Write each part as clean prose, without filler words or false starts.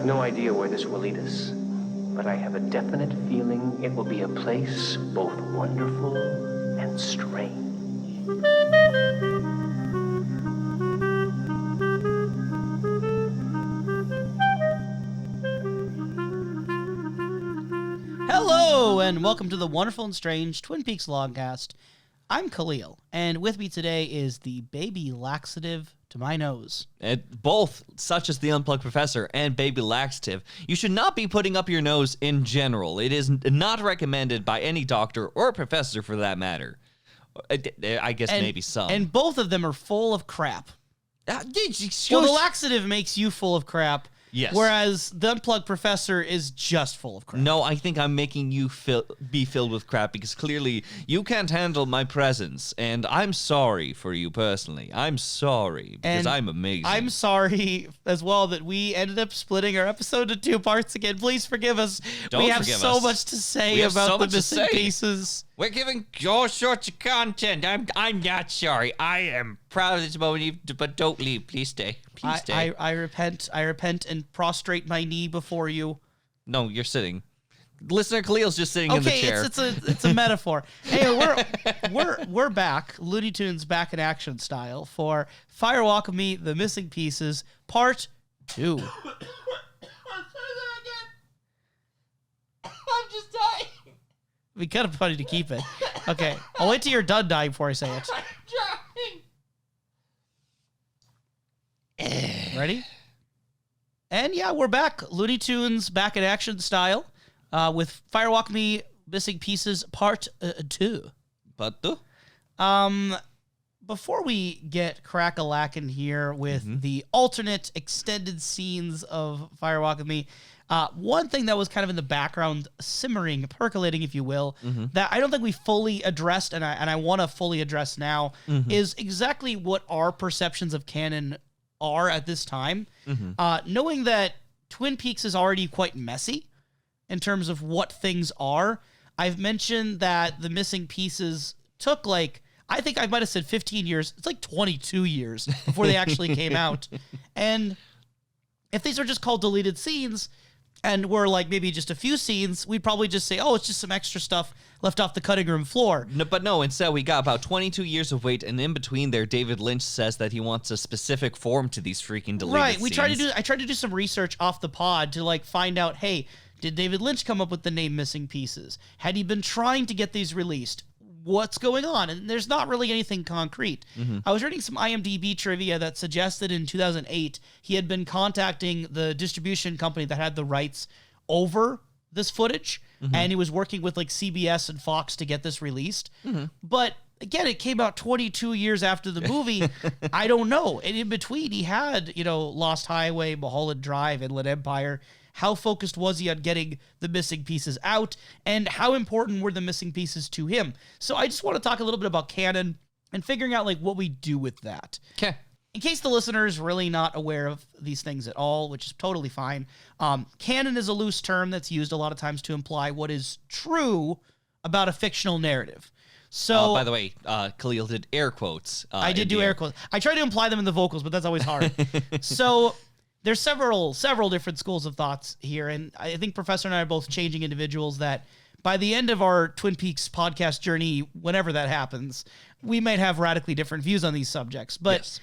have no idea where this will lead us, but I have a definite feeling it will be a place both wonderful and strange. Hello, and welcome to the Wonderful and Strange Twin Peaks Logcast. I'm Kalil, and with me today is the baby laxative to my nose. Both, such as the Unplugged Professor and baby laxative, you should not be putting up your nose in general. It is not recommended by any doctor or professor for that matter. I guess maybe some. And both of them are full of crap. Well, the laxative makes you full of crap. Yes. Whereas the Unplugged Professor is just full of crap. No, I think I'm making you be filled with crap because clearly you can't handle my presence, and I'm sorry for you personally. I'm sorry because I'm amazing. I'm sorry as well that we ended up splitting our episode into two parts again. Please forgive us. We have so much to say about the missing pieces. We're giving all sorts of content. I'm not sorry. I am proud of this moment, but don't leave. Please stay. Please stay. I repent and prostrate my knee before you. No, you're sitting. Listener Kalil's just sitting in the chair. It's a metaphor. Hey, we're back. Looney Tunes back in action style for Fire Walk with Me, The Missing Pieces, Part 2. I'm just dying. It'd be kind of funny to keep it. Okay, I'll wait till you're done dying before I say it. I'm trying. Ready? And yeah, we're back. Looney Tunes back in action style with Fire Walk Me, Missing Pieces, Part 2. Part 2? Before we get crack-a-lackin' here with the alternate extended scenes of Fire Walk with Me, one thing that was kind of in the background, simmering, percolating, if you will, that I don't think we fully addressed, and I want to fully address now, is exactly what our perceptions of canon are at this time. Knowing that Twin Peaks is already quite messy in terms of what things are, I've mentioned that the missing pieces took I think I might have said 15 years. It's 22 years before they actually came out. And if these are just called deleted scenes and were maybe just a few scenes, we'd probably just say, oh, it's just some extra stuff left off the cutting room floor. No, instead we got about 22 years of wait, and in between there, David Lynch says that he wants a specific form to these freaking deleted scenes. Right, I tried to do some research off the pod to find out, hey, did David Lynch come up with the name Missing Pieces? Had he been trying to get these released? What's going on? And there's not really anything concrete. I was reading some IMDb trivia that suggested in 2008 he had been contacting the distribution company that had the rights over this footage, and he was working with CBS and Fox to get this released. But again, it came out 22 years after the movie. I don't know. And in between, he had, Lost Highway, Mulholland Drive, Inland Empire. How focused was he on getting the missing pieces out, and how important were the missing pieces to him? So I just want to talk a little bit about canon and figuring out what we do with that. Okay. In case the listener is really not aware of these things at all, which is totally fine, canon is a loose term that's used a lot of times to imply what is true about a fictional narrative. So, by the way, Kalil did air quotes. I did do air quotes. I try to imply them in the vocals, but that's always hard. So there's several different schools of thoughts here, and I think Professor and I are both changing individuals that by the end of our Twin Peaks podcast journey, whenever that happens, we might have radically different views on these subjects. But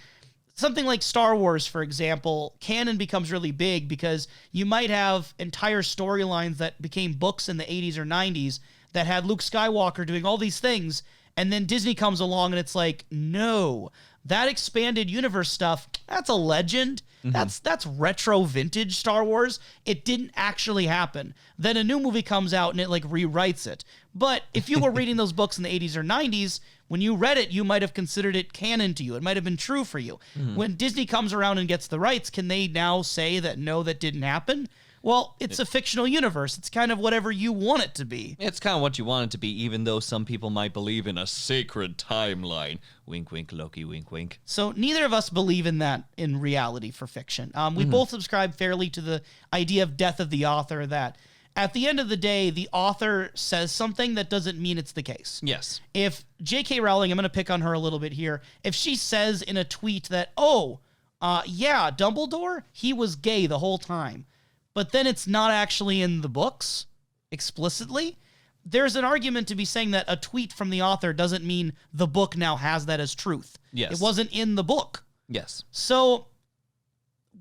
something like Star Wars, for example, canon becomes really big because you might have entire storylines that became books in the 80s or 90s that had Luke Skywalker doing all these things, and then Disney comes along and it's no, that expanded universe stuff, that's a legend. That's retro vintage Star Wars. It didn't actually happen. Then a new movie comes out and it rewrites it. But if you were reading those books in the 80s or 90s, when you read it, you might have considered it canon to you. It might have been true for you. When Disney comes around and gets the rights, can they now say that no, that didn't happen? Well, it's a fictional universe. It's kind of whatever you want it to be. It's kind of what you want it to be, even though some people might believe in a sacred timeline. Wink, wink, Loki, wink, wink. So neither of us believe in that in reality for fiction. We both subscribe fairly to the idea of death of the author, that at the end of the day, the author says something that doesn't mean it's the case. Yes. If J.K. Rowling, I'm going to pick on her a little bit here, if she says in a tweet that, yeah, Dumbledore, he was gay the whole time, but then it's not actually in the books explicitly. There's an argument to be saying that a tweet from the author doesn't mean the book now has that as truth. Yes. It wasn't in the book. Yes. So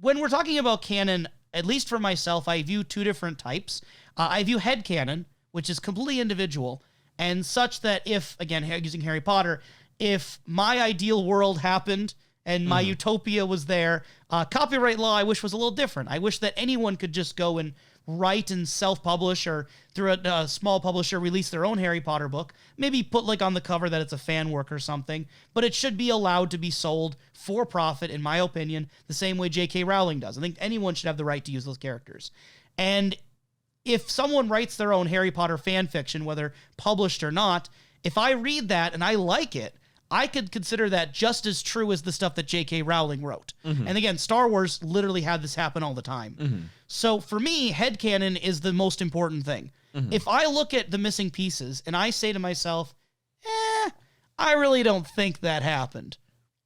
when we're talking about canon, at least for myself, I view two different types. I view headcanon, which is completely individual, and such that if, again, using Harry Potter, if my ideal world happened and my utopia was there, copyright law I wish was a little different. I wish that anyone could just go and write and self-publish, or through a small publisher release their own Harry Potter book, maybe put like on the cover that it's a fan work or something, but it should be allowed to be sold for profit, in my opinion, the same way J.K. Rowling does. I think anyone should have the right to use those characters. And if someone writes their own Harry Potter fan fiction, whether published or not, if I read that and I like it, I could consider that just as true as the stuff that J.K. Rowling wrote. And again, Star Wars literally had this happen all the time. So for me, headcanon is the most important thing. If I look at the missing pieces and I say to myself, I really don't think that happened,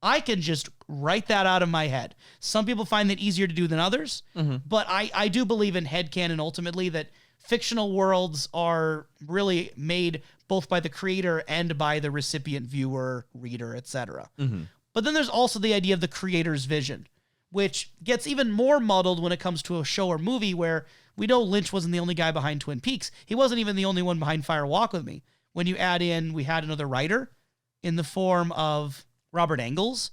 I can just write that out of my head. Some people find that easier to do than others, but I do believe in headcanon ultimately, that fictional worlds are really made both by the creator and by the recipient, viewer, reader, etc. But then there's also the idea of the creator's vision, which gets even more muddled when it comes to a show or movie, where we know Lynch wasn't the only guy behind Twin Peaks. He wasn't even the only one behind Fire Walk with Me. When you add in, we had another writer in the form of Robert Engels,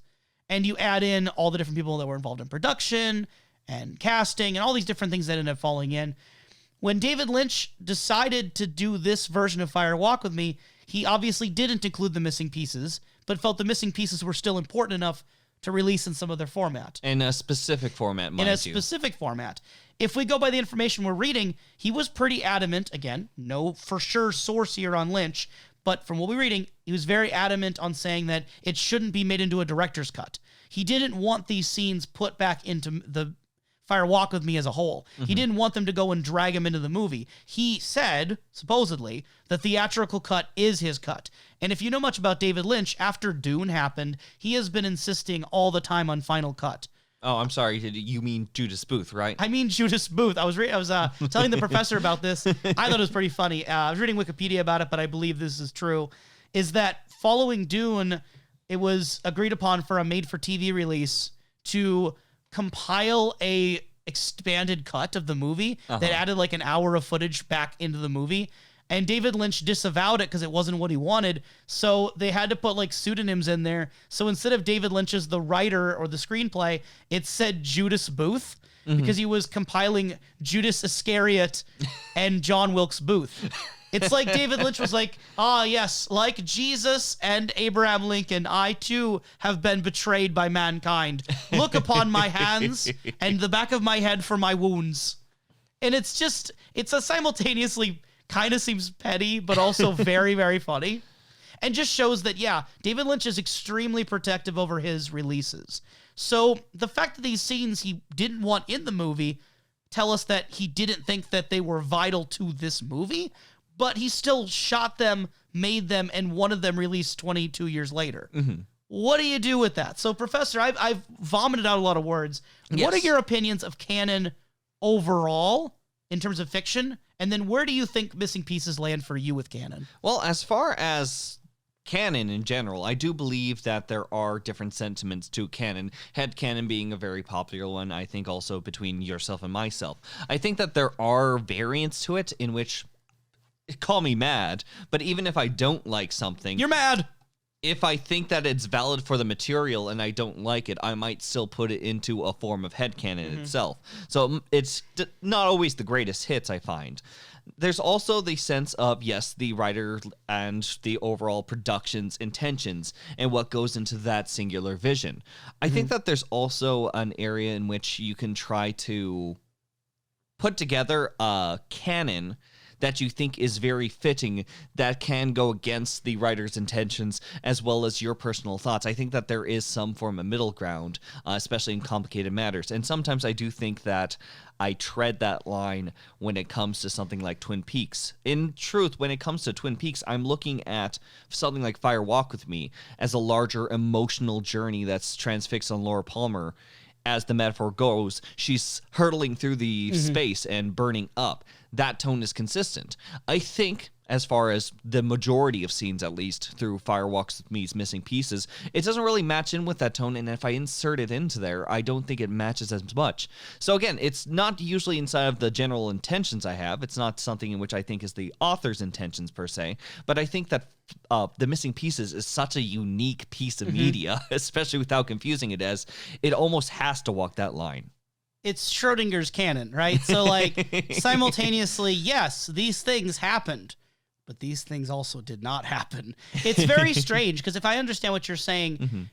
and you add in all the different people that were involved in production and casting and all these different things that ended up falling in. When David Lynch decided to do this version of Fire Walk with Me, he obviously didn't include the missing pieces, but felt the missing pieces were still important enough to release in some other format. In a specific format, mind you. In a specific format. If we go by the information we're reading, he was pretty adamant, again, no for sure source here on Lynch, but from what we're reading, he was very adamant on saying that it shouldn't be made into a director's cut. He didn't want these scenes put back into the Fire Walk with Me as a whole. He didn't want them to go and drag him into the movie. He said, supposedly, the theatrical cut is his cut. And if you know much about David Lynch, after Dune happened, he has been insisting all the time on final cut. Oh, I'm sorry. You mean Judas Booth, right? I mean Judas Booth. I was telling the professor about this. I thought it was pretty funny. I was reading Wikipedia about it, but I believe this is true. Is that following Dune, it was agreed upon for a made-for-TV release to compile a expanded cut of the movie that added like an hour of footage back into the movie. And David Lynch disavowed it because it wasn't what he wanted. So they had to put like pseudonyms in there. So instead of David Lynch as the writer or the screenplay, it said Judas Booth because he was compiling Judas Iscariot and John Wilkes Booth. It's like David Lynch was like, yes, like Jesus and Abraham Lincoln, I too have been betrayed by mankind. Look upon my hands and the back of my head for my wounds. And it's a simultaneously kind of seems petty, but also very, very funny. And just shows that, David Lynch is extremely protective over his releases. So the fact that these scenes he didn't want in the movie tell us that he didn't think that they were vital to this movie, but he still shot them, made them, and one of them released 22 years later. What do you do with that? So, Professor, I've vomited out a lot of words. Yes. What are your opinions of canon overall in terms of fiction? And then where do you think missing pieces land for you with canon? Well, as far as canon in general, I do believe that there are different sentiments to canon. Headcanon being a very popular one, I think also between yourself and myself. I think that there are variants to it in which, call me mad, but even if I don't like something... You're mad! If I think that it's valid for the material and I don't like it, I might still put it into a form of headcanon itself. So it's not always the greatest hits, I find. There's also the sense of, yes, the writer and the overall production's intentions and what goes into that singular vision. I think that there's also an area in which you can try to put together a canon that you think is very fitting that can go against the writer's intentions as well as your personal thoughts. I think that there is some form of middle ground, especially in complicated matters. And sometimes I do think that I tread that line when it comes to something like Twin Peaks. In truth, when it comes to Twin Peaks, I'm looking at something like Fire Walk with Me as a larger emotional journey that's transfixed on Laura Palmer. as the metaphor goes, she's hurtling through the space and burning up. That tone is consistent. I think, as far as the majority of scenes, at least, through Fire Walks With Me's Missing Pieces, it doesn't really match in with that tone, and if I insert it into there, I don't think it matches as much. So again, it's not usually inside of the general intentions I have. It's not something in which I think is the author's intentions, per se, but I think that The Missing Pieces is such a unique piece of media, especially without confusing it, as it almost has to walk that line. It's Schrodinger's canon, right? So, like, simultaneously, yes, these things happened, but these things also did not happen. It's very strange, because if I understand what you're saying,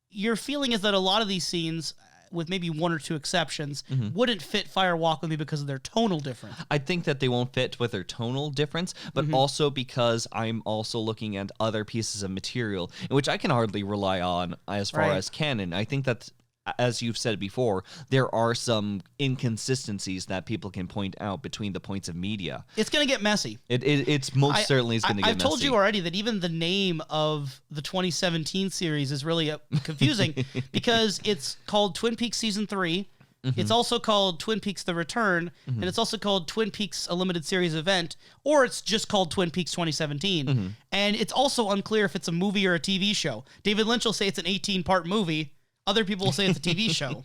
your feeling is that a lot of these scenes, with maybe one or two exceptions, wouldn't fit Fire Walk With Me because of their tonal difference. I think that they won't fit with their tonal difference, but also because I'm also looking at other pieces of material in which I can hardly rely on as far as canon. I think that, as you've said before, there are some inconsistencies that people can point out between the points of media. It's going to get messy. It's most certainly is going to get messy. I've told you already that even the name of the 2017 series is really confusing because it's called Twin Peaks Season 3. It's also called Twin Peaks The Return, and it's also called Twin Peaks A Limited Series Event, or it's just called Twin Peaks 2017. And it's also unclear if it's a movie or a TV show. David Lynch will say it's an 18-part movie. Other people will say it's a TV show.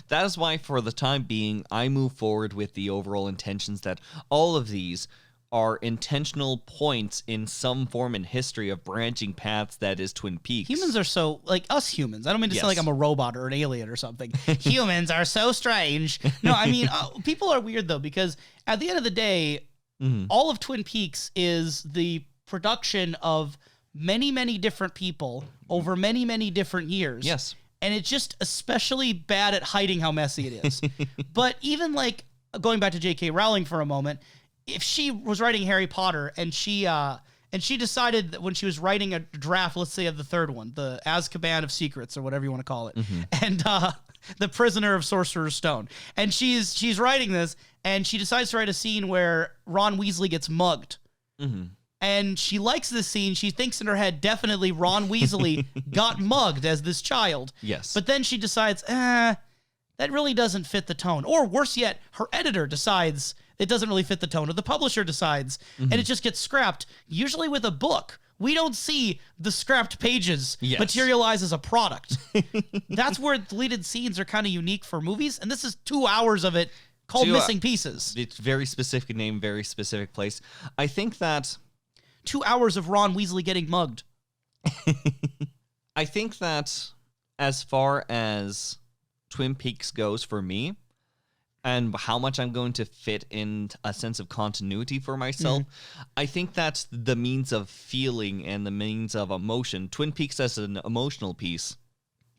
That is why, for the time being, I move forward with the overall intentions that all of these are intentional points in some form in history of branching paths that is Twin Peaks. Humans are so, like us humans, I don't mean to sound like I'm a robot or an alien or something. Humans are so strange. No, I mean, people are weird, though, because at the end of the day, all of Twin Peaks is the production of many, many different people over many, many different years. Yes. And it's just especially bad at hiding how messy it is. But even, like, going back to J.K. Rowling for a moment, if she was writing Harry Potter and she decided that when she was writing a draft, let's say of the third one, the Azkaban of Secrets or whatever you want to call it, and the Prisoner of Sorcerer's Stone, and she's writing this, and she decides to write a scene where Ron Weasley gets mugged. And she likes this scene. She thinks in her head, definitely Ron Weasley got mugged as this child. Yes. But then she decides, that really doesn't fit the tone. Or worse yet, her editor decides it doesn't really fit the tone, or the publisher decides, and it just gets scrapped. Usually with a book, we don't see the scrapped pages materialize as a product. That's where deleted scenes are kind of unique for movies, and this is 2 hours of it called Missing Pieces. It's very specific name, very specific place. I think that 2 hours of Ron Weasley getting mugged. I think that as far as Twin Peaks goes for me, and how much I'm going to fit in a sense of continuity for myself, I think that's the means of feeling and the means of emotion. Twin Peaks as an emotional piece,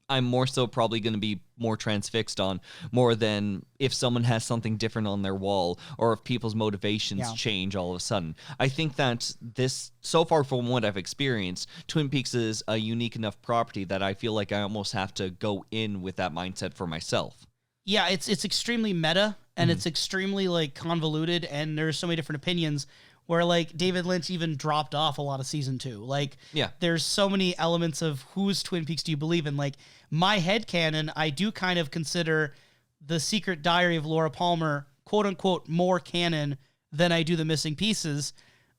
I'm more so probably going to be more transfixed on, more than if someone has something different on their wall or if people's motivations change all of a sudden. I think that this, so far from what I've experienced, Twin Peaks is a unique enough property that I feel like I almost have to go in with that mindset for myself. Yeah, it's extremely meta, and it's extremely, like, convoluted, and there's so many different opinions where, like, David Lynch even dropped off a lot of season 2. Like, there's so many elements of whose Twin Peaks do you believe in. Like, my headcanon, I do kind of consider The Secret Diary of Laura Palmer, quote-unquote, more canon than I do The Missing Pieces.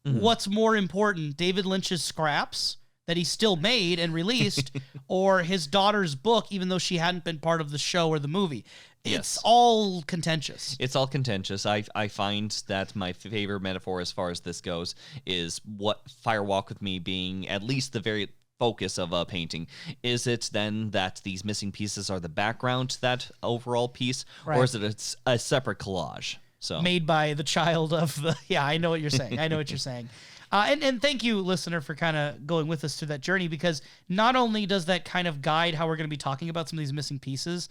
What's more important, David Lynch's scraps that he still made and released, or his daughter's book, even though she hadn't been part of the show or the movie? It's all contentious. It's all contentious. I find that my favorite metaphor as far as this goes is what Fire Walk With Me being at least the very focus of a painting. Is it then that these missing pieces are the background to that overall piece, or is it a separate collage? So made by the child of the... Yeah, I know what you're saying. I know what you're saying. And thank you, listener, for kind of going with us through that journey, because not only does that kind of guide how we're going to be talking about some of these missing pieces,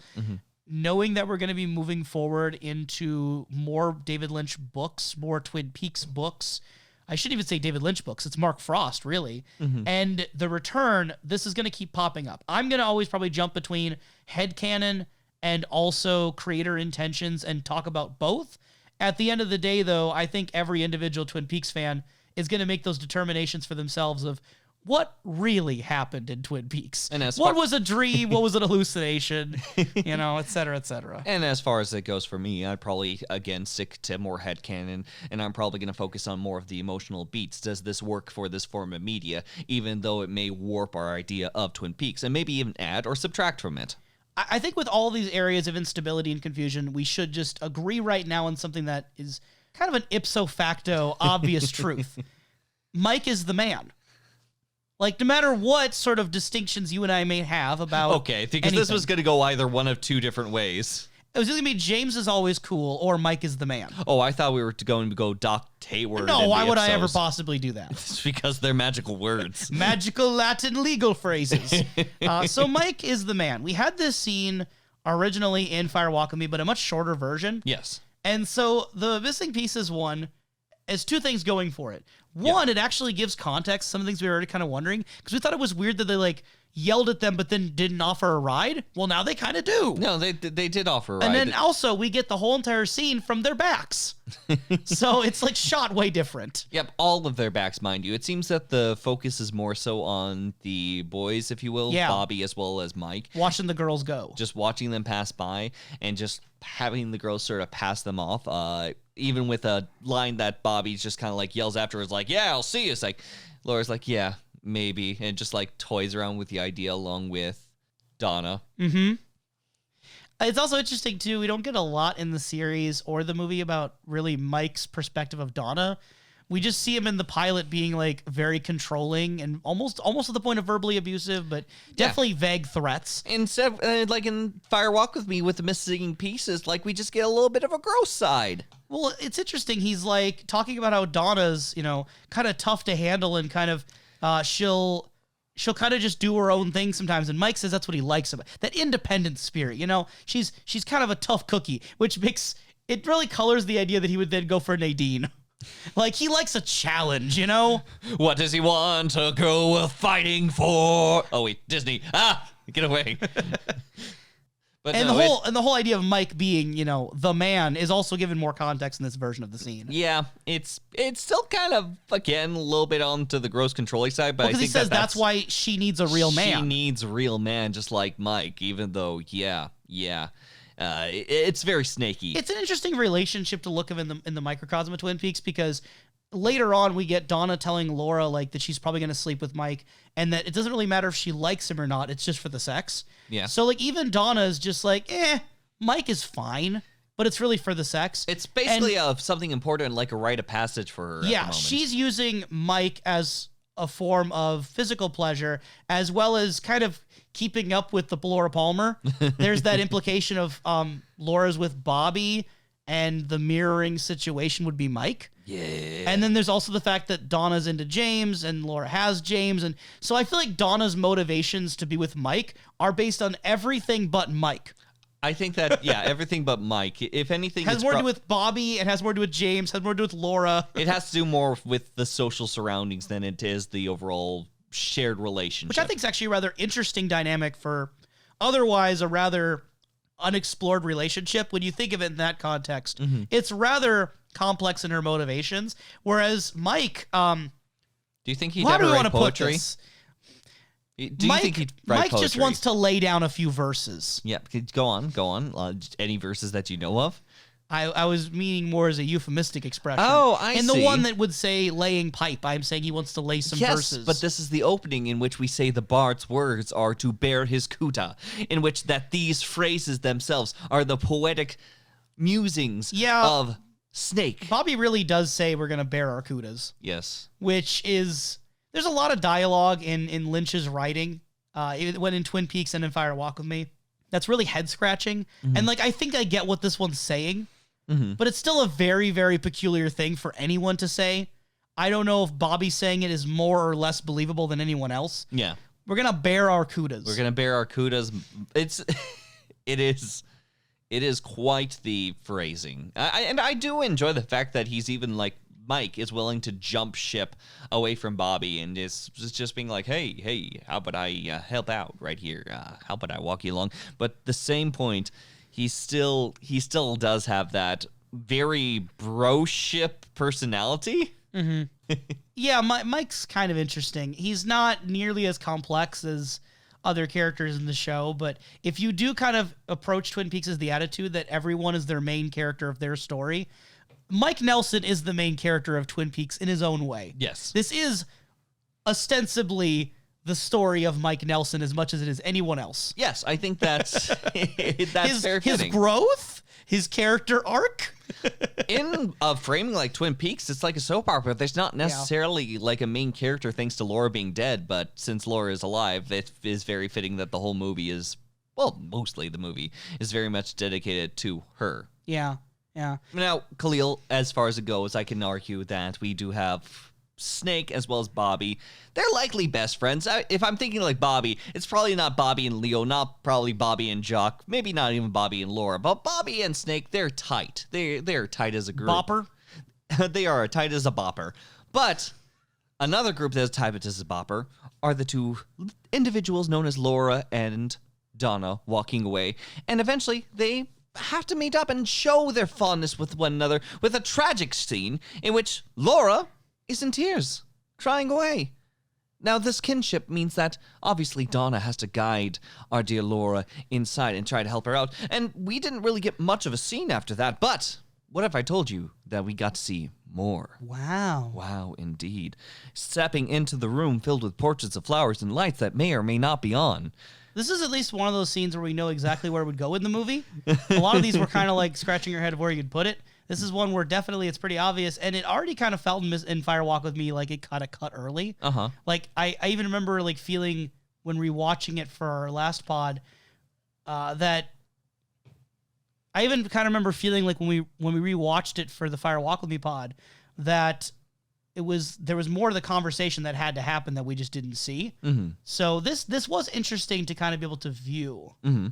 knowing that we're going to be moving forward into more David Lynch books, more Twin Peaks books. I shouldn't even say David Lynch books. It's Mark Frost, really. And The Return, this is going to keep popping up. I'm going to always probably jump between headcanon and also creator intentions and talk about both. At the end of the day, though, I think every individual Twin Peaks fan is going to make those determinations for themselves of what really happened in Twin Peaks? And as what far- was a dream? What was an hallucination? Et cetera, et cetera. And as far as it goes for me, I'd probably, again, stick to more headcanon, and I'm probably going to focus on more of the emotional beats. Does this work for this form of media, even though it may warp our idea of Twin Peaks, and maybe even add or subtract from it? I think with all these areas of instability and confusion, we should just agree right now on something that is kind of an ipso facto obvious truth. Mike is the man. Like, no matter what sort of distinctions you and I may have about Okay, because this was going to go either one of two different ways. It was either going to be James is always cool or Mike is the man. Oh, I thought we were going to go Doc Hayward. No, why would I ever possibly do that? It's because they're magical words. Magical Latin legal phrases. So Mike is the man. We had this scene originally in Fire Walk With Me, but a much shorter version. Yes. And so the missing piece is has two things going for it. One, it actually gives context, some things we were already kind of wondering, because we thought it was weird that they yelled at them but then didn't offer a ride. Well, now they kind of do. No, they did offer a ride. And then also we get the whole entire scene from their backs. So it's shot way different. Yep, all of their backs, mind you. It seems that the focus is more so on the boys, if you will, Bobby as well as Mike. Watching the girls go. Just watching them pass by and just having the girls sort of pass them off. Even with a line that Bobby just kind of yells afterwards, yeah, I'll see you. It's Laura's yeah, maybe. And just toys around with the idea along with Donna. Mm-hmm. It's also interesting, too, we don't get a lot in the series or the movie about really Mike's perspective of Donna. We just see him in the pilot being very controlling and almost to the point of verbally abusive, but definitely vague threats. Instead, in Fire Walk With Me with the missing pieces, we just get a little bit of a gross side. Well, it's interesting. He's talking about how Donna's, kind of tough to handle and kind of she'll kind of just do her own thing sometimes. And Mike says that's what he likes about that independent spirit. She's kind of a tough cookie, which makes it really colors the idea that he would then go for Nadine. He likes a challenge, What does he want a girl worth fighting for? Oh wait, Disney. Get away. But and the whole idea of Mike being, the man is also given more context in this version of the scene. Yeah, it's still kind of, again, a little bit onto the gross controlling side, but I think he says that's why she needs a real man. She needs a real man, just like Mike, even though, it's very snaky. It's an interesting relationship to look at in the microcosm of Twin Peaks, because later on we get Donna telling Laura that she's probably going to sleep with Mike and that it doesn't really matter if she likes him or not. It's just for the sex. Yeah. So even Donna is just Mike is fine, but it's really for the sex. It's basically something important, a rite of passage for her. Yeah. She's using Mike as a form of physical pleasure as well as kind of keeping up with the Laura Palmer. There's that implication of Laura's with Bobby and the mirroring situation would be Mike. Yeah. And then there's also the fact that Donna's into James and Laura has James. And so I feel like Donna's motivations to be with Mike are based on everything but Mike. I think that, everything but Mike. If anything, has more to do with Bobby, it has more to do with James, has more to do with Laura. It has to do more with the social surroundings than it is the overall shared relationship. Which I think is actually a rather interesting dynamic for otherwise a rather unexplored relationship. When you think of it in that context, it's rather complex in her motivations. Whereas Mike, do you think he'd how ever do we write want to poetry? put this? Do you think he'd write Mike poetry? just wants to lay down a few verses. Yeah, go on. Any verses that you know of? I was meaning more as a euphemistic expression. Oh, I and see. the one that would say laying pipe, I'm saying he wants to lay some verses. But this is the opening in which we say the bard's words are to bear his kuta, in which that these phrases themselves are the poetic musings of Snake. Bobby really does say we're going to bear our kutas. Yes. Which is, there's a lot of dialogue in Lynch's writing, when in Twin Peaks and in Fire Walk With Me. That's really head scratching. And I think I get what this one's saying. But it's still a very, very peculiar thing for anyone to say. I don't know if Bobby saying it is more or less believable than anyone else. Yeah. We're going to bear our kutas. We're going to bear our kutas. It is quite the phrasing. And I do enjoy the fact that he's even Mike is willing to jump ship away from Bobby and is just being hey, how about I help out right here? How about I walk you along? But at the same point, he still does have that very bro-ship personality. Yeah, Mike's kind of interesting. He's not nearly as complex as other characters in the show, but if you do kind of approach Twin Peaks as the attitude that everyone is their main character of their story, Mike Nelson is the main character of Twin Peaks in his own way. Yes. This is ostensibly the story of Mike Nelson as much as it is anyone else. Yes, I think that's fair His fitting. growth, his character arc. In a framing like Twin Peaks, it's like a soap opera. There's not necessarily like a main character thanks to Laura being dead, but since Laura is alive, it is very fitting that the whole movie is, well, mostly the movie, is very much dedicated to her. Yeah. Now, Kalil, as far as it goes, I can argue that we do have Snake as well as Bobby. They're likely best friends. If I'm thinking like Bobby, it's probably not Bobby and Leo, not probably Bobby and Jock, maybe not even Bobby and Laura, but Bobby and Snake, they're tight. They're tight as a group. Bopper? They are tight as a bopper. But another group that's tight as a bopper are the two individuals known as Laura and Donna walking away, and eventually they have to meet up and show their fondness with one another with a tragic scene in which Laura is in tears, crying away. Now, this kinship means that obviously Donna has to guide our dear Laura inside and try to help her out. And we didn't really get much of a scene after that, but what if I told you that we got to see more? Wow. Wow, indeed. Stepping into the room filled with portraits of flowers and lights that may or may not be on. This is at least one of those scenes where we know exactly where it would go in the movie. A lot of these were kind of like scratching your head of where you'd put it. This is one where definitely it's pretty obvious, and it already kind of felt in Fire Walk with Me like it kind of cut early. Uh-huh. Like, I even remember like feeling when rewatching it for our last pod that I even kind of remember feeling like when we rewatched it for the Fire Walk with Me pod that there was more to the conversation that had to happen that we just didn't see. Mm-hmm. So this was interesting to kind of be able to view. Mm-hmm.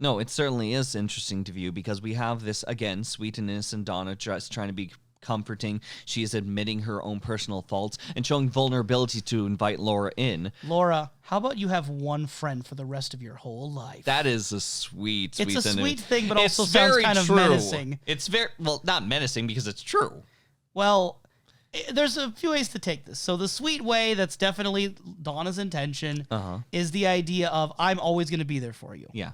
No, it certainly is interesting to view because we have this, again, sweet and innocent Donna just trying to be comforting. She is admitting her own personal faults and showing vulnerability to invite Laura in. Laura, how about you have one friend for the rest of your whole life? That is a sweet It's a sentiment. sweet thing, but It's also sounds very kind of true. menacing. It's very, well, not menacing because it's true. Well, there's a few ways to take this. So the sweet way, that's definitely Donna's intention, is the idea of I'm always going to be there for you. Yeah.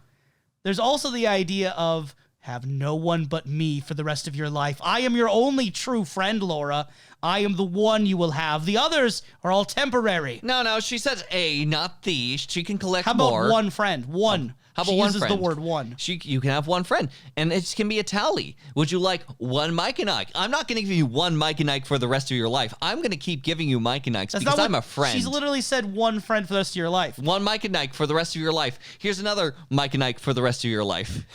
There's also the idea of have no one but me for the rest of your life. I am your only true friend, Laura. I am the one you will have. The others are all temporary. No, she says A, not the. She can collect How about more. one friend? One. How about she one uses friend? the word one. You can have one friend, and it can be a tally. Would you like one Mike and Ike? I'm not going to give you one Mike and Ike for the rest of your life. I'm going to keep giving you Mike and Ikes because I'm a friend. She's literally said one friend for the rest of your life. One Mike and Ike for the rest of your life. Here's another Mike and Ike for the rest of your life.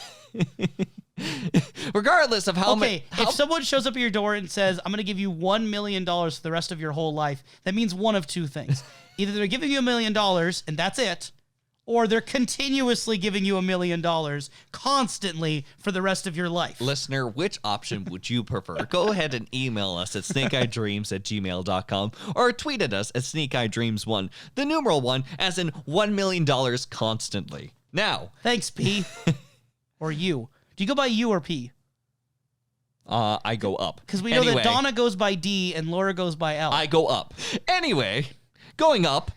Regardless of how Okay, if someone shows up at your door and says, I'm going to give you $1 million for the rest of your whole life, that means one of two things. Either they're giving you $1 million and that's it, or they're continuously giving you $1 million constantly for the rest of your life. Listener, which option would you prefer? Go ahead and email us at snakeeyedreams@gmail.com or tweet at us at snakeeyedreams1, the numeral 1, as in $1 million constantly. Now. Thanks, P. Or you. Do you go by you or P? I go up. Because we know that Donna goes by D and Laura goes by L. I go up. Anyway, going up,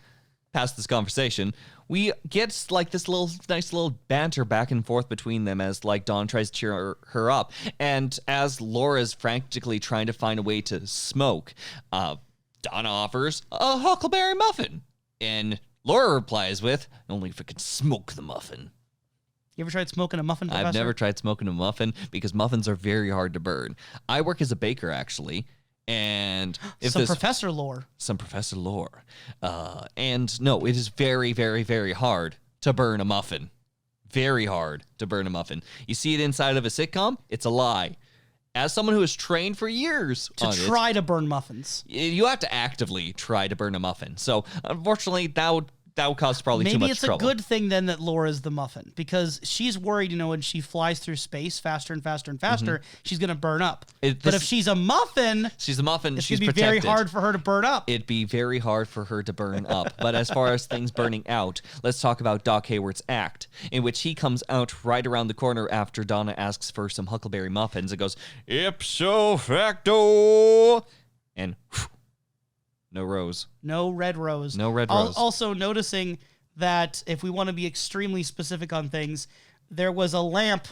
past this conversation, we get like this nice little banter back and forth between them as like Dawn tries to cheer her up. And as Laura's frantically trying to find a way to smoke, Donna offers a huckleberry muffin. And Laura replies with, only if I could smoke the muffin. You ever tried smoking a muffin, Professor? I've never tried smoking a muffin because muffins are very hard to burn. I work as a baker, actually, and if Some professor lore. Some professor lore. And no, it is very, very, very hard to burn a muffin. Very hard to burn a muffin. You see it inside of a sitcom? It's a lie. As someone who has trained for years to try to burn muffins, you have to actively try to burn a muffin. So, unfortunately, that would cause probably too much trouble. Maybe it's a good thing then that Laura's the muffin, because she's worried, when she flies through space faster and faster and faster, she's going to burn up. But if she's a muffin, she's going to be very hard for her to burn up. It'd be very hard for her to burn up. But as far as things burning out, let's talk about Doc Hayward's act, in which he comes out right around the corner after Donna asks for some huckleberry muffins. It goes, ipso facto, and No rose. No red rose. No red rose. Also noticing that if we want to be extremely specific on things, there was a lamp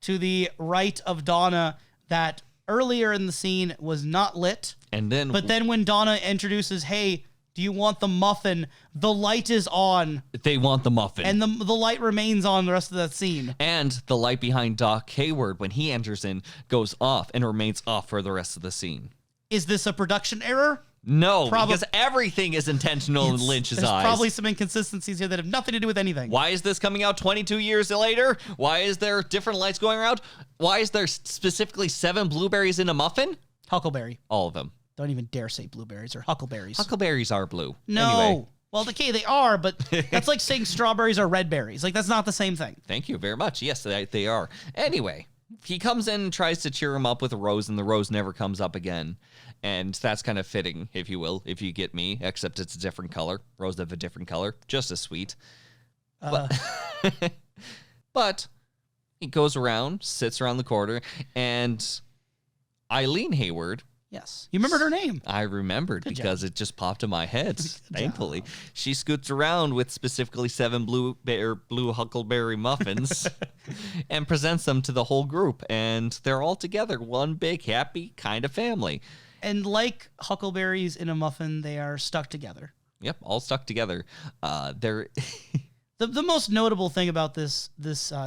to the right of Donna that earlier in the scene was not lit. But then when Donna introduces, hey, do you want the muffin? The light is on. They want the muffin. And the light remains on the rest of that scene. And the light behind Doc Hayward, when he enters in, goes off and remains off for the rest of the scene. Is this a production error? No, because everything is intentional in Lynch's eyes. There's probably some inconsistencies here that have nothing to do with anything. Why is this coming out 22 years later? Why is there different lights going around? Why is there specifically 7 blueberries in a muffin? Huckleberry. All of them. Don't even dare say blueberries or huckleberries. Huckleberries are blue. No. Anyway. Well, okay, they are, but that's like saying strawberries are red berries. Like, that's not the same thing. Thank you very much. Yes, they are. Anyway, he comes in and tries to cheer him up with a rose, and the rose never comes up again. And that's kind of fitting, if you will, if you get me, except it's a different color. Rose of a different color. Just as sweet. But he goes around, sits around the corner, and Eileen Hayward... Yes. You remembered her name. I remembered because it just popped in my head, thankfully. She scoots around with specifically 7 blue huckleberry muffins and presents them to the whole group. And they're all together, one big, happy kind of family. And like huckleberries in a muffin, they are stuck together. Yep, all stuck together. They're... The most notable thing about this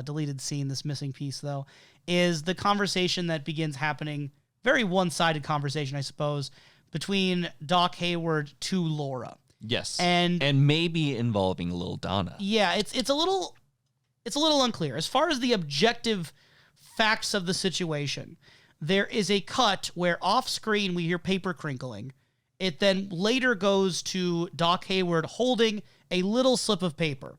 deleted scene, this missing piece, though, is the conversation that begins happening. Very one-sided conversation, I suppose, between Doc Hayward to Laura. Yes, and maybe involving little Donna. Yeah, it's a little unclear as far as the objective facts of the situation. There is a cut where off-screen we hear paper crinkling. It then later goes to Doc Hayward holding a little slip of paper.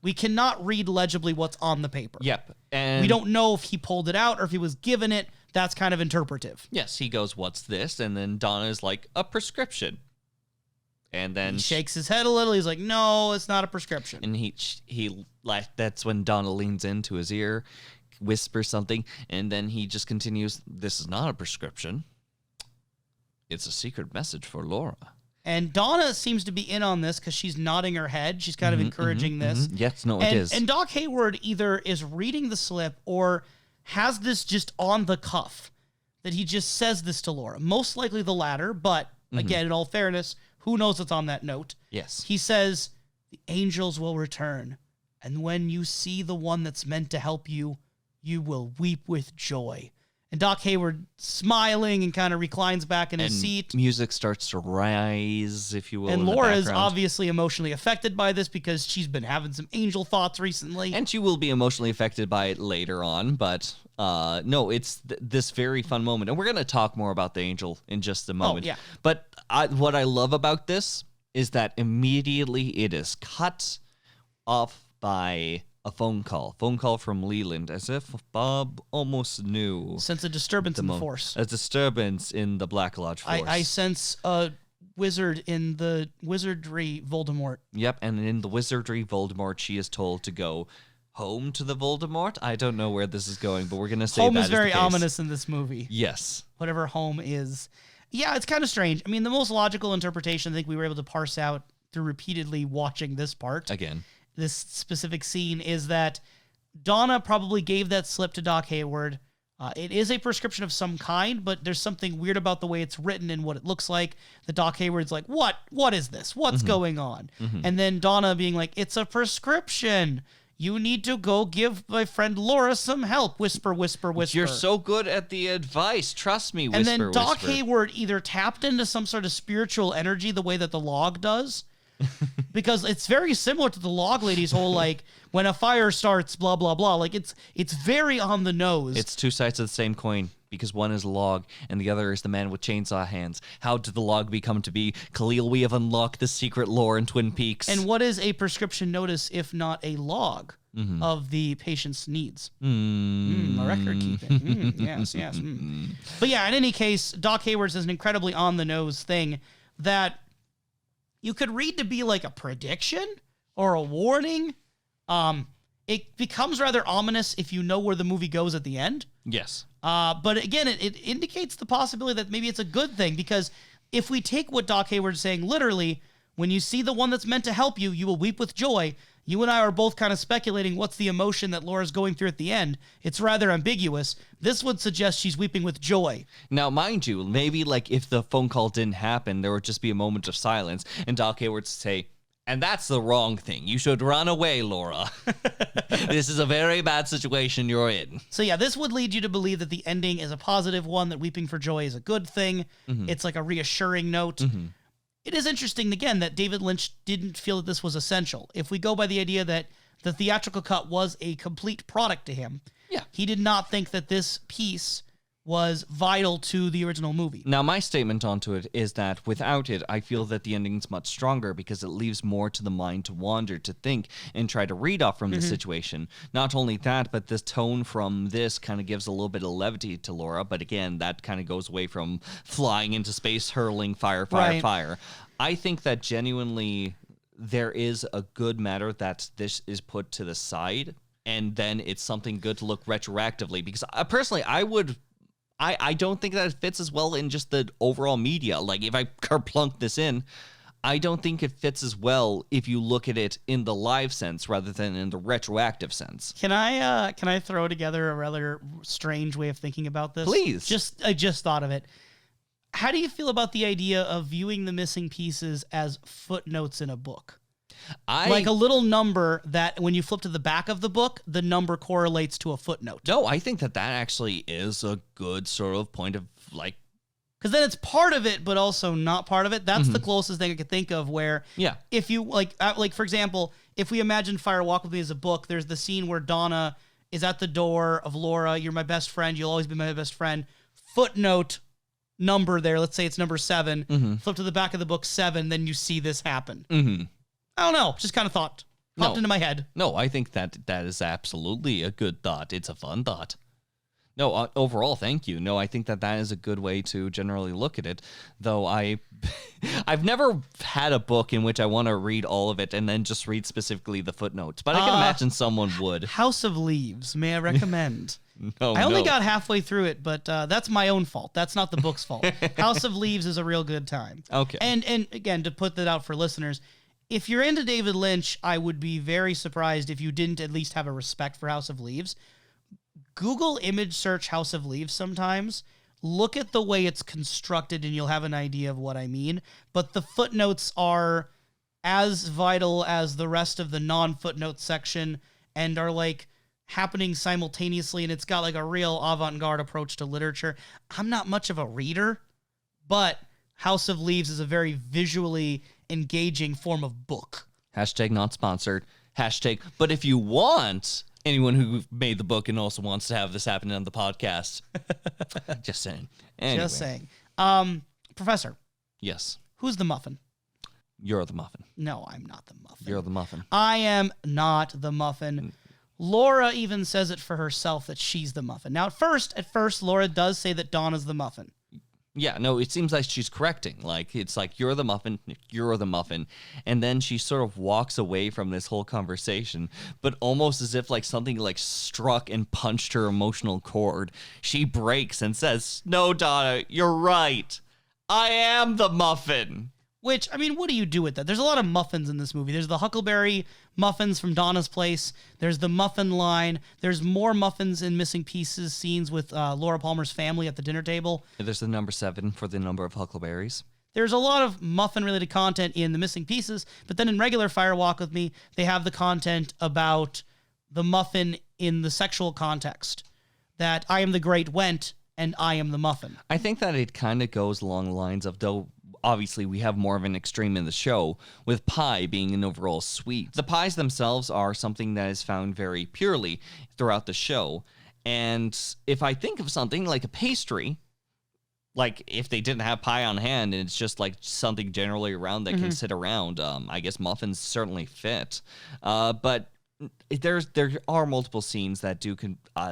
We cannot read legibly what's on the paper. Yep, and we don't know if he pulled it out or if he was given it. That's kind of interpretive. Yes, he goes, what's this? And then Donna's like, a prescription. And then... He shakes his head a little. He's like, no, it's not a prescription. And he that's when Donna leans into his ear, whispers something, and then he just continues, this is not a prescription. It's a secret message for Laura. And Donna seems to be in on this because she's nodding her head. She's kind of encouraging this. Yes, no, it is. And Doc Hayward either is reading the slip or... has this just on the cuff that he just says this to Laura. Most likely the latter, but again, in all fairness, who knows what's on that note? Yes. He says, the angels will return, and when you see the one that's meant to help you, you will weep with joy. And Doc Hayward smiling and kind of reclines back in his seat. Music starts to rise, if you will. And Laura is obviously emotionally affected by this because she's been having some angel thoughts recently. And she will be emotionally affected by it later on. But no, it's this very fun moment. And we're going to talk more about the angel in just a moment. Oh, yeah. But what I love about this is that immediately it is cut off by... a phone call from Leland, as if Bob almost knew. Sense a disturbance in the Force. A disturbance in the Black Lodge Force. I sense a wizard in the wizardry Voldemort. Yep, and in the wizardry Voldemort, she is told to go home to the Voldemort. I don't know where this is going, but we're going to say home that is very the case. ominous in this movie. Yes. Whatever home is. Yeah, it's kind of strange. I mean, the most logical interpretation I think we were able to parse out through repeatedly watching this part. Again. This specific scene is that Donna probably gave that slip to Doc Hayward. It is a prescription of some kind, but there's something weird about the way it's written and what it looks like. The Doc Hayward's like, what is this? What's going on? And then Donna being like, it's a prescription. You need to go give my friend Laura some help. Whisper, whisper, whisper. You're so good at the advice. Trust me, whisper, and then Doc whisper. Hayward either tapped into some sort of spiritual energy the way that the log does, because it's very similar to the log lady's whole, like, when a fire starts, blah, blah, blah. Like, it's very on the nose. It's two sides of the same coin, because one is a log and the other is the man with chainsaw hands. How did the log become to be? Kalil, we have unlocked the secret lore in Twin Peaks. And what is a prescription notice if not a log of the patient's needs? A record keeping. Yes. But yeah, in any case, Doc Hayward says an incredibly on-the-nose thing that you could read to be like a prediction or a warning. It becomes rather ominous if you know where the movie goes at the end. Yes. But again, it indicates the possibility that maybe it's a good thing, because if we take what Doc Hayward's saying literally, when you see the one that's meant to help you, you will weep with joy. You and I are both kind of speculating what's the emotion that Laura's going through at the end. It's rather ambiguous. This would suggest she's weeping with joy. Now, mind you, maybe like if the phone call didn't happen, there would just be a moment of silence, and Doc Hayward would say, and that's the wrong thing. You should run away, Laura. This is a very bad situation you're in. So yeah, this would lead you to believe that the ending is a positive one, that weeping for joy is a good thing. It's like a reassuring note. It is interesting, again, that David Lynch didn't feel that this was essential. If we go by the idea that the theatrical cut was a complete product to him, he did not think that this piece was vital to the original movie. Now, my statement onto it is that without it, I feel that the ending's much stronger because it leaves more to the mind to wander, to think, and try to read off from the situation. Not only that, but the tone from this kind of gives a little bit of levity to Laura, but again, that kind of goes away from flying into space, hurling fire, fire. I think that genuinely there is a good matter that this is put to the side, and then it's something good to look retroactively, because personally, I don't think that it fits as well in just the overall media. Like, if I plunk this in, I don't think it fits as well if you look at it in the live sense rather than in the retroactive sense. Can I throw together a rather strange way of thinking about this? Please. I just thought of it. How do you feel about the idea of viewing the missing pieces as footnotes in a book? Like a little number that when you flip to the back of the book, the number correlates to a footnote. No, I think that actually is a good sort of point of, like... Because then it's part of it, but also not part of it. That's the closest thing I could think of where... Yeah. If you, like for example, if we imagine Fire Walk With Me as a book, there's the scene where Donna is at the door of Laura. You're my best friend. You'll always be my best friend. Footnote number there. Let's say it's number 7. Flip to the back of the book 7. Then you see this happen. I don't know. Just kind of popped into my head. No, I think that is absolutely a good thought. It's a fun thought. No, overall, thank you. No, I think that is a good way to generally look at it. Though I've never had a book in which I want to read all of it and then just read specifically the footnotes. But I can imagine someone would. House of Leaves, may I recommend? I only got halfway through it, but that's my own fault. That's not the book's fault. House of Leaves is a real good time. Okay. And again, to put that out for listeners, if you're into David Lynch, I would be very surprised if you didn't at least have a respect for House of Leaves. Google image search House of Leaves sometimes. Look at the way it's constructed and you'll have an idea of what I mean. But the footnotes are as vital as the rest of the non-footnote section and are like happening simultaneously, and it's got like a real avant-garde approach to literature. I'm not much of a reader, but House of Leaves is a very visually engaging form of book. Hashtag not sponsored. Hashtag, but if you want anyone who made the book and also wants to have this happen on the podcast, just saying. Anyway. Just saying. Professor. Yes. Who's the muffin? You're the muffin. No, I'm not the muffin. You're the muffin. I am not the muffin. Laura even says it for herself that she's the muffin. Now, at first, Laura does say that Donna's the muffin. Yeah, no, it seems like she's correcting. Like, it's like, you're the muffin. And then she sort of walks away from this whole conversation, but almost as if like something like struck and punched her emotional cord. She breaks and says, no, Donna, you're right. I am the muffin. Which, I mean, what do you do with that? There's a lot of muffins in this movie. There's the Huckleberry muffins from Donna's place. There's the muffin line. There's more muffins in Missing Pieces scenes with Laura Palmer's family at the dinner table. There's the number 7 for the number of Huckleberries. There's a lot of muffin-related content in the Missing Pieces, but then in regular Fire Walk With Me, they have the content about the muffin in the sexual context. That I am the great Went, and I am the muffin. I think that it kind of goes along the lines of, though, obviously we have more of an extreme in the show, with pie being an overall sweet. The pies themselves are something that is found very purely throughout the show. And if I think of something like a pastry, like if they didn't have pie on hand and it's just like something generally around that can sit around, I guess muffins certainly fit. But there are multiple scenes that do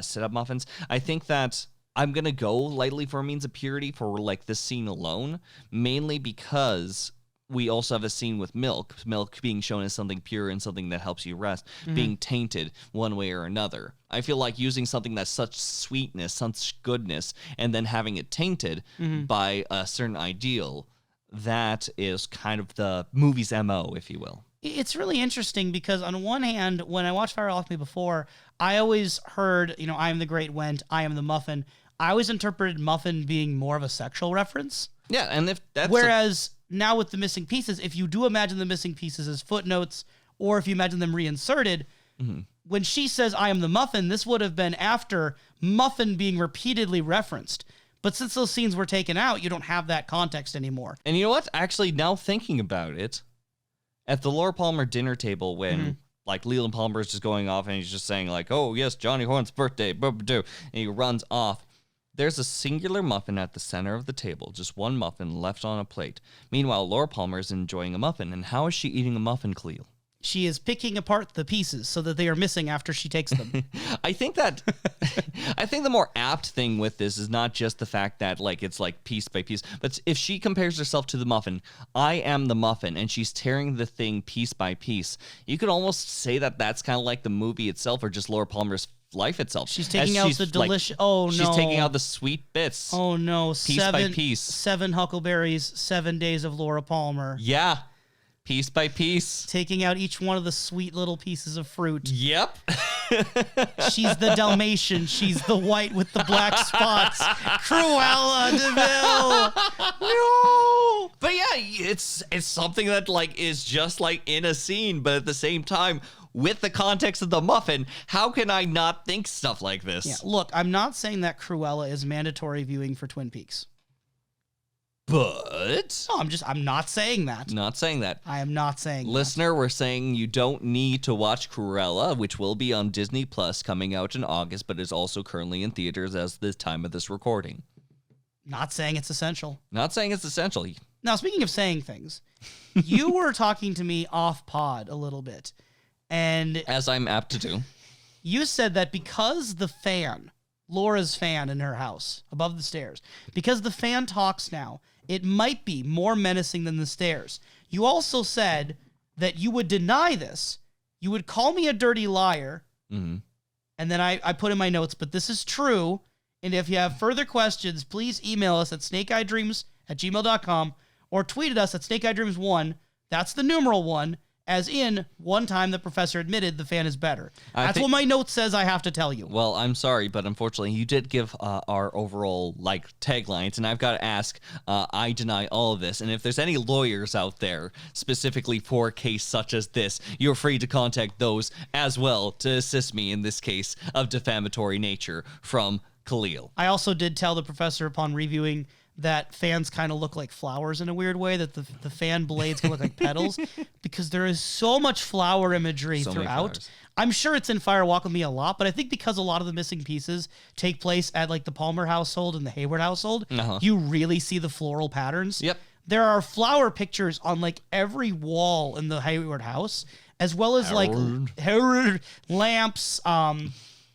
set up muffins. I think that I'm going to go lightly for a means of purity for like this scene alone, mainly because we also have a scene with milk being shown as something pure and something that helps you rest, being tainted one way or another. I feel like using something that's such sweetness, such goodness, and then having it tainted by a certain ideal, that is kind of the movie's MO, if you will. It's really interesting because on one hand, when I watched Fire Off Me before, I always heard, I am the Great Went, I am the Muffin. I always interpreted Muffin being more of a sexual reference. Yeah, and if that's whereas now with the missing pieces, if you do imagine the missing pieces as footnotes, or if you imagine them reinserted, when she says I am the Muffin, this would have been after Muffin being repeatedly referenced. But since those scenes were taken out, you don't have that context anymore. And you know what? Actually, now thinking about it, at the Laura Palmer dinner table when like Leland Palmer is just going off and he's just saying like, oh yes, Johnny Horn's birthday, and he runs off. There's a singular muffin at the center of the table, just one muffin left on a plate. Meanwhile, Laura Palmer is enjoying a muffin. And how is she eating a muffin, Kalil? She is picking apart the pieces so that they are missing after she takes them. I think the more apt thing with this is not just the fact that like it's like piece by piece, but if she compares herself to the muffin, I am the muffin, and she's tearing the thing piece by piece. You could almost say that that's kind of like the movie itself, or just Laura Palmer's life itself. She's taking out the delicious. Oh no! She's taking out the sweet bits. Oh no! Piece by piece. 7 Huckleberries, 7 days of Laura Palmer. Yeah. Piece by piece. Taking out each one of the sweet little pieces of fruit. Yep. She's the Dalmatian. She's the white with the black spots. Cruella DeVille. No. But yeah, it's something that like is just like in a scene, but at the same time, with the context of the muffin, how can I not think stuff like this? Yeah, look, I'm not saying that Cruella is mandatory viewing for Twin Peaks. But no, I'm not saying that. Not saying that. I am not saying Listener, we're saying you don't need to watch Cruella, which will be on Disney Plus coming out in August, but is also currently in theaters as the time of this recording. Not saying it's essential. Not saying it's essential. Now, speaking of saying things, you were talking to me off pod a little bit, and as I'm apt to do, you said that because the fan, Laura's fan in her house above the stairs, because the fan talks now, it might be more menacing than the stairs. You also said that you would deny this. You would call me a dirty liar. Mm-hmm. And then I put in my notes, but this is true. And if you have further questions, please email us at snakeeyedreams@gmail.com or tweet at us at snakeeyedreams1. That's the numeral 1. As in, one time the professor admitted the fan is better. That's what my note says I have to tell you. Well, I'm sorry, but unfortunately, you did give our overall taglines, and I've got to ask, I deny all of this. And if there's any lawyers out there, specifically for a case such as this, you're free to contact those as well to assist me in this case of defamatory nature from Kalil. I also did tell the professor upon reviewing that fans kind of look like flowers in a weird way, that the fan blades can look like petals, because there is so much flower imagery throughout. I'm sure it's in Fire Walk With Me a lot, but I think because a lot of the missing pieces take place at like the Palmer household and the Hayward household, you really see the floral patterns. Yep. There are flower pictures on like every wall in the Hayward house, as well as like Hayward lamps,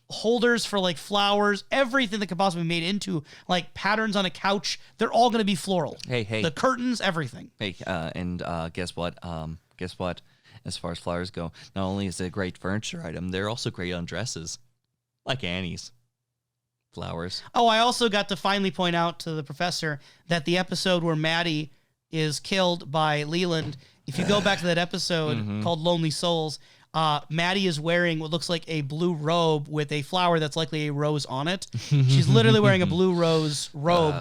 holders for like flowers, everything that could possibly be made into like patterns on a couch. They're all going to be floral. Hey. The curtains, everything. Hey, and guess what? As far as flowers go, not only is it a great furniture item, they're also great on dresses. Like Annie's. Flowers. Oh, I also got to finally point out to the professor that the episode where Maddie is killed by Leland, if you go back to that episode called Lonely Souls, Maddie is wearing what looks like a blue robe with a flower that's likely a rose on it. She's literally wearing a blue rose robe.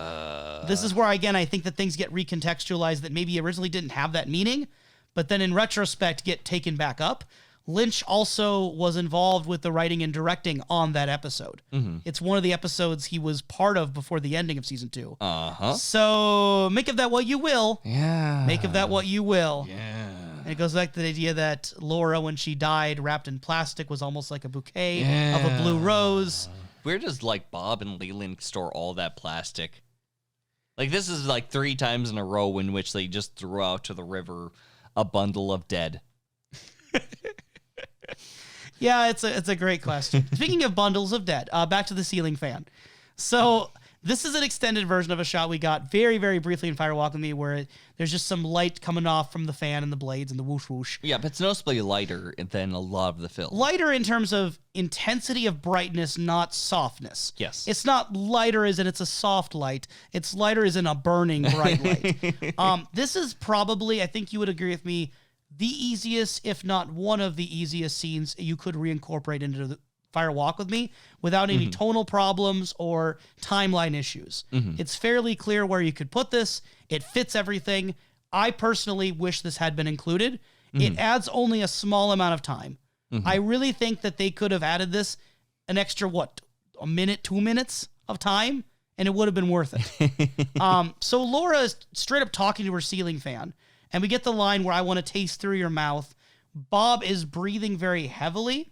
This is where, again, I think that things get recontextualized that maybe originally didn't have that meaning, but then in retrospect get taken back up. Lynch also was involved with the writing and directing on that episode. It's one of the episodes he was part of before the ending of season 2. So make of that what you will. Yeah. Make of that what you will. Yeah. And it goes back to the idea that Laura, when she died, wrapped in plastic, was almost like a bouquet of a blue rose. Where does like Bob and Leland store all that plastic? Like this is like 3 times in a row in which they just threw out to the river a bundle of dead. Yeah, it's a great question. Speaking of bundles of dead, back to the ceiling fan. So This is an extended version of a shot we got very, very briefly in Fire Walk with Me, where there's just some light coming off from the fan and the blades and the whoosh whoosh. Yeah, but it's noticeably lighter than a lot of the film. Lighter in terms of intensity of brightness, not softness. Yes. It's not lighter as in it's a soft light. It's lighter as in a burning bright light. This is probably, I think you would agree with me, the easiest, if not one of the easiest scenes you could reincorporate into the Fire Walk with Me without any tonal problems or timeline issues. It's fairly clear where you could put this. It fits everything. I personally wish this had been included. It adds only a small amount of time. I really think that they could have added this an extra, a minute, 2 minutes of time, and it would have been worth it. So Laura is straight up talking to her ceiling fan, and we get the line where I want to taste through your mouth. Bob is breathing very heavily.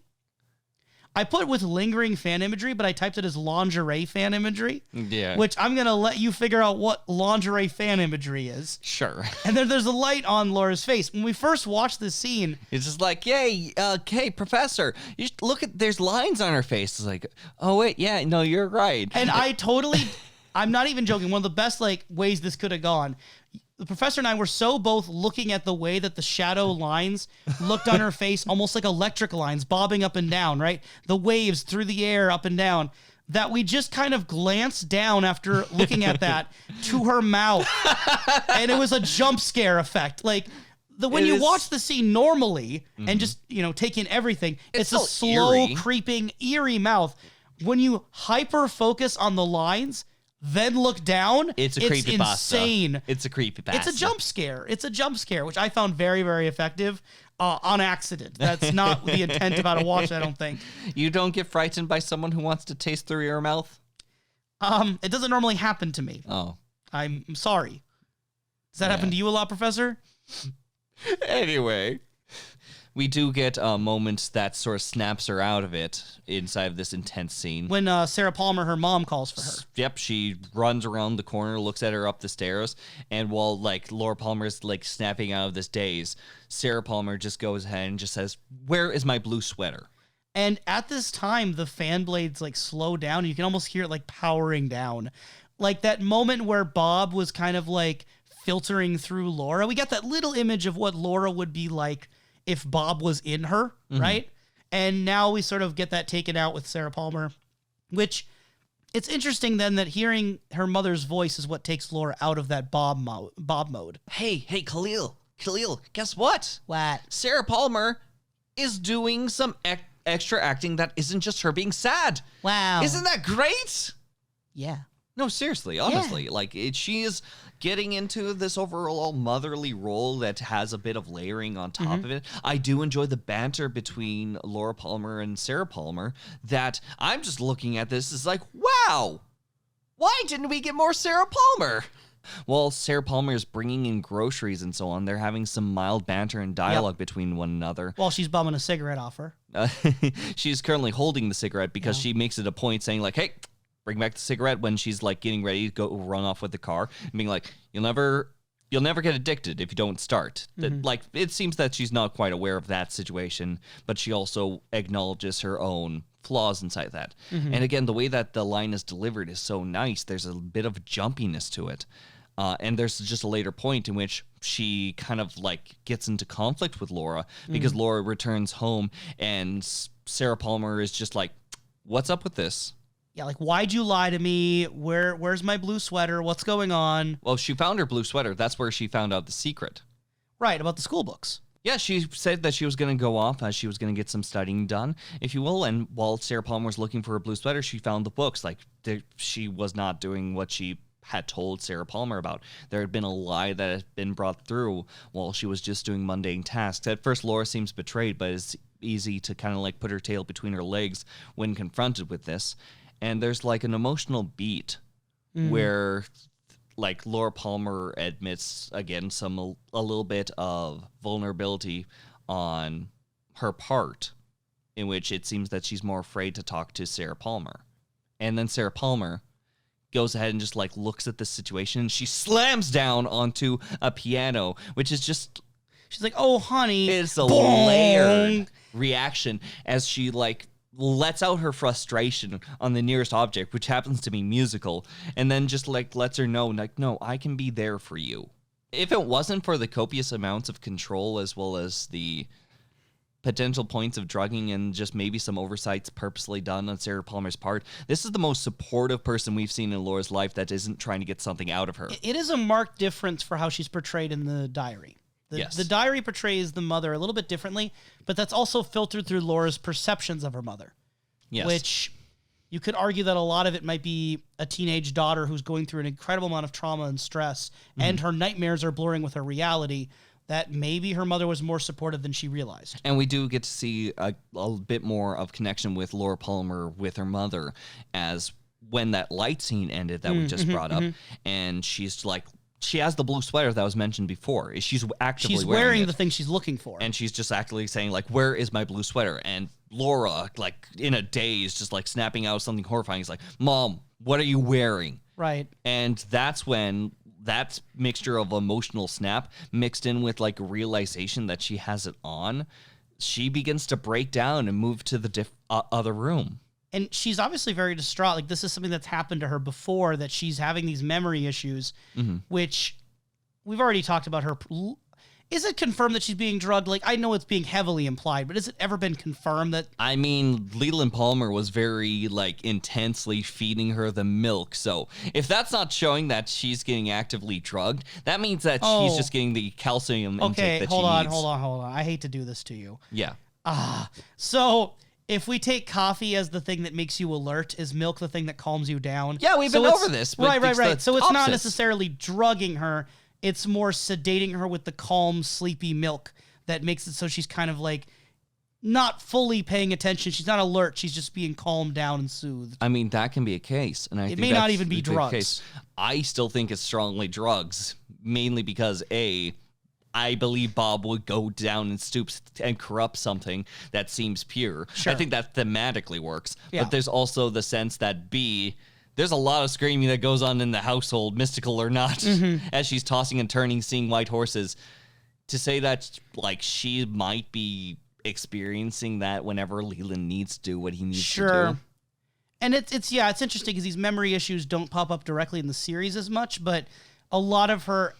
I put with lingering fan imagery, but I typed it as lingerie fan imagery. Yeah. Which I'm going to let you figure out what lingerie fan imagery is. Sure. And then there's a light on Laura's face. When we first watched this scene... It's just like, yay, okay, Professor, you look at, there's lines on her face. It's like, oh, wait, yeah, no, you're right. And I'm not even joking. One of the best ways this could have gone... The professor and I were so both looking at the way that the shadow lines looked on her face, almost like electric lines bobbing up and down, right? The waves through the air up and down, that we just kind of glanced down after looking at that to her mouth. And it was a jump scare effect. When you watch the scene normally and just, take in everything, it's a slow, creeping, eerie mouth. When you hyper focus on the lines, then look down. It's creepypasta. Insane. It's a creepypasta. It's a jump scare. Which I found very, very effective on accident. That's not the intent of how to watch it, I don't think. You don't get frightened by someone who wants to taste through your mouth? It doesn't normally happen to me. Oh. I'm sorry. Does that happen to you a lot, Professor? Anyway. We do get a moment that sort of snaps her out of it inside of this intense scene. When Sarah Palmer, her mom, calls for her. Yep, she runs around the corner, looks at her up the stairs, and while Laura Palmer's snapping out of this daze, Sarah Palmer just goes ahead and just says, "Where is my blue sweater?" And at this time, the fan blades slow down. You can almost hear it powering down. That moment where Bob was kind of filtering through Laura. We got that little image of what Laura would be like if Bob was in her, right? And now we sort of get that taken out with Sarah Palmer, which it's interesting then that hearing her mother's voice is what takes Laura out of that Bob mode. Hey, Kalil, guess what? What? Sarah Palmer is doing some extra acting that isn't just her being sad. Wow. Isn't that great? Yeah. No, seriously, honestly. She is getting into this overall motherly role that has a bit of layering on top of it. I do enjoy the banter between Laura Palmer and Sarah Palmer that I'm just looking at this as wow, why didn't we get more Sarah Palmer? While Sarah Palmer is bringing in groceries and so on, they're having some mild banter and dialogue between one another. While she's bumming a cigarette off her. She's currently holding the cigarette because she makes it a point saying hey, bring back the cigarette when she's getting ready to go run off with the car and being you'll never get addicted if you don't start. It seems that she's not quite aware of that situation, but she also acknowledges her own flaws inside that. And again, the way that the line is delivered is so nice. There's a bit of jumpiness to it. And there's just a later point in which she kind of gets into conflict with Laura because Laura returns home and Sarah Palmer is just what's up with this? Yeah, why'd you lie to me? Where's my blue sweater? What's going on? Well, she found her blue sweater. That's where she found out the secret. Right, about the school books. Yeah, she said that she was going to go off as she was going to get some studying done, if you will. And while Sarah Palmer was looking for her blue sweater, she found the books. She was not doing what she had told Sarah Palmer about. There had been a lie that had been brought through while she was just doing mundane tasks. At first, Laura seems betrayed, but it's easy to kind of put her tail between her legs when confronted with this. And there's an emotional beat where Laura Palmer admits again a little bit of vulnerability on her part, in which it seems that she's more afraid to talk to Sarah Palmer. And then Sarah Palmer goes ahead and just looks at the situation and she slams down onto a piano, which is just, she's oh honey, it's a layered reaction as she lets out her frustration on the nearest object, which happens to be musical, and then just like lets her know, like, no, I can be there for you. If it wasn't for the copious amounts of control as well as the potential points of drugging and just maybe some oversights purposely done on Sarah Palmer's part, this is the most supportive person we've seen in Laura's life that isn't trying to get something out of her. It is a marked difference for how she's portrayed in the diary. Yes. The diary portrays the mother a little bit differently, but that's also filtered through Laura's perceptions of her mother. Yes. Which you could argue that a lot of it might be a teenage daughter who's going through an incredible amount of trauma and stress, and her nightmares are blurring with her reality, that maybe her mother was more supportive than she realized. And we do get to see a bit more of connection with Laura Palmer with her mother, as when that light scene ended that we just brought up, and she's like, she has the blue sweater that was mentioned before. She's actively wearing it. the thing she's looking for. And she's just actively saying, like, where is my blue sweater? And Laura, like, in a daze, just, like, snapping out something horrifying. He's like, Mom, what are you wearing? Right. And that's when that mixture of emotional snap mixed in with, like, realization that she has it on, she begins to break down and move to the other room. And she's obviously very distraught. Like, this is something that's happened to her before, that she's having these memory issues, which we've already talked about her. Is it confirmed that she's being drugged? Like, I know it's being heavily implied, but has it ever been confirmed that... I mean, Leland Palmer was very, like, intensely feeding her the milk. So if that's not showing that she's getting actively drugged, that means that she's just getting the calcium intake that she needs. Okay, hold on. I hate to do this to you. Yeah. So... if we take coffee as the thing that makes you alert, is milk the thing that calms you down? Yeah, we've been over this. Right. So it's not opposites. necessarily drugging her. It's more sedating her with the calm, sleepy milk that makes it so she's kind of like not fully paying attention. She's not alert. She's just being calmed down and soothed. I mean, that can be a case. And I think may not that's even be the big drugs. case. I still think it's strongly drugs, mainly because, I believe Bob would go down and stoop and corrupt something that seems pure. Sure. I think that thematically works. Yeah. But there's also the sense that B, there's a lot of screaming that goes on in the household, mystical or not, as she's tossing and turning, seeing white horses. To say that, like, she might be experiencing that whenever Leland needs to do what he needs to do. And it's interesting because these memory issues don't pop up directly in the series as much, but a lot of her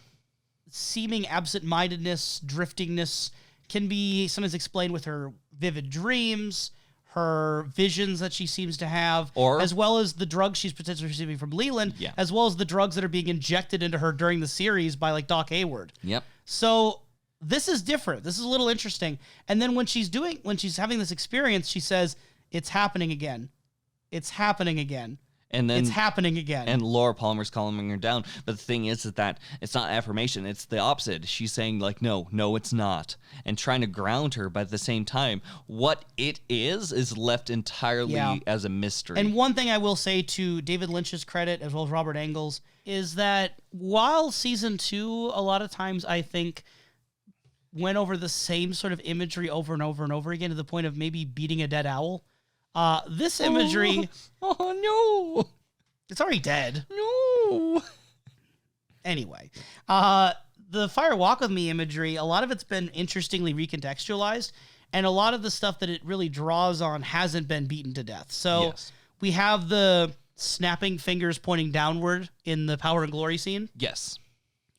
seeming absent-mindedness, driftingness can be sometimes explained with her vivid dreams, her visions that she seems to have, as well as the drugs she's potentially receiving from Leland, as well as the drugs that are being injected into her during the series by, like, Doc Hayward. Yep. So this is different. This is a little interesting. And then when she's having this experience, she says, "It's happening again. It's happening again." And then it's happening again. And Laura Palmer's calming her down. But the thing is that it's not affirmation. It's the opposite. She's saying, like, no, it's not. And trying to ground her. But at the same time, what it is left entirely as a mystery. And one thing I will say to David Lynch's credit, as well as Robert Engl's, is that while season 2, a lot of times I think went over the same sort of imagery over and over and over again to the point of maybe beating a dead owl, this imagery... Oh, no! It's already dead. No! Anyway, the Fire Walk With Me imagery, a lot of it's been interestingly recontextualized, and a lot of the stuff that it really draws on hasn't been beaten to death. So we have the snapping fingers pointing downward in the Power and Glory scene. Yes.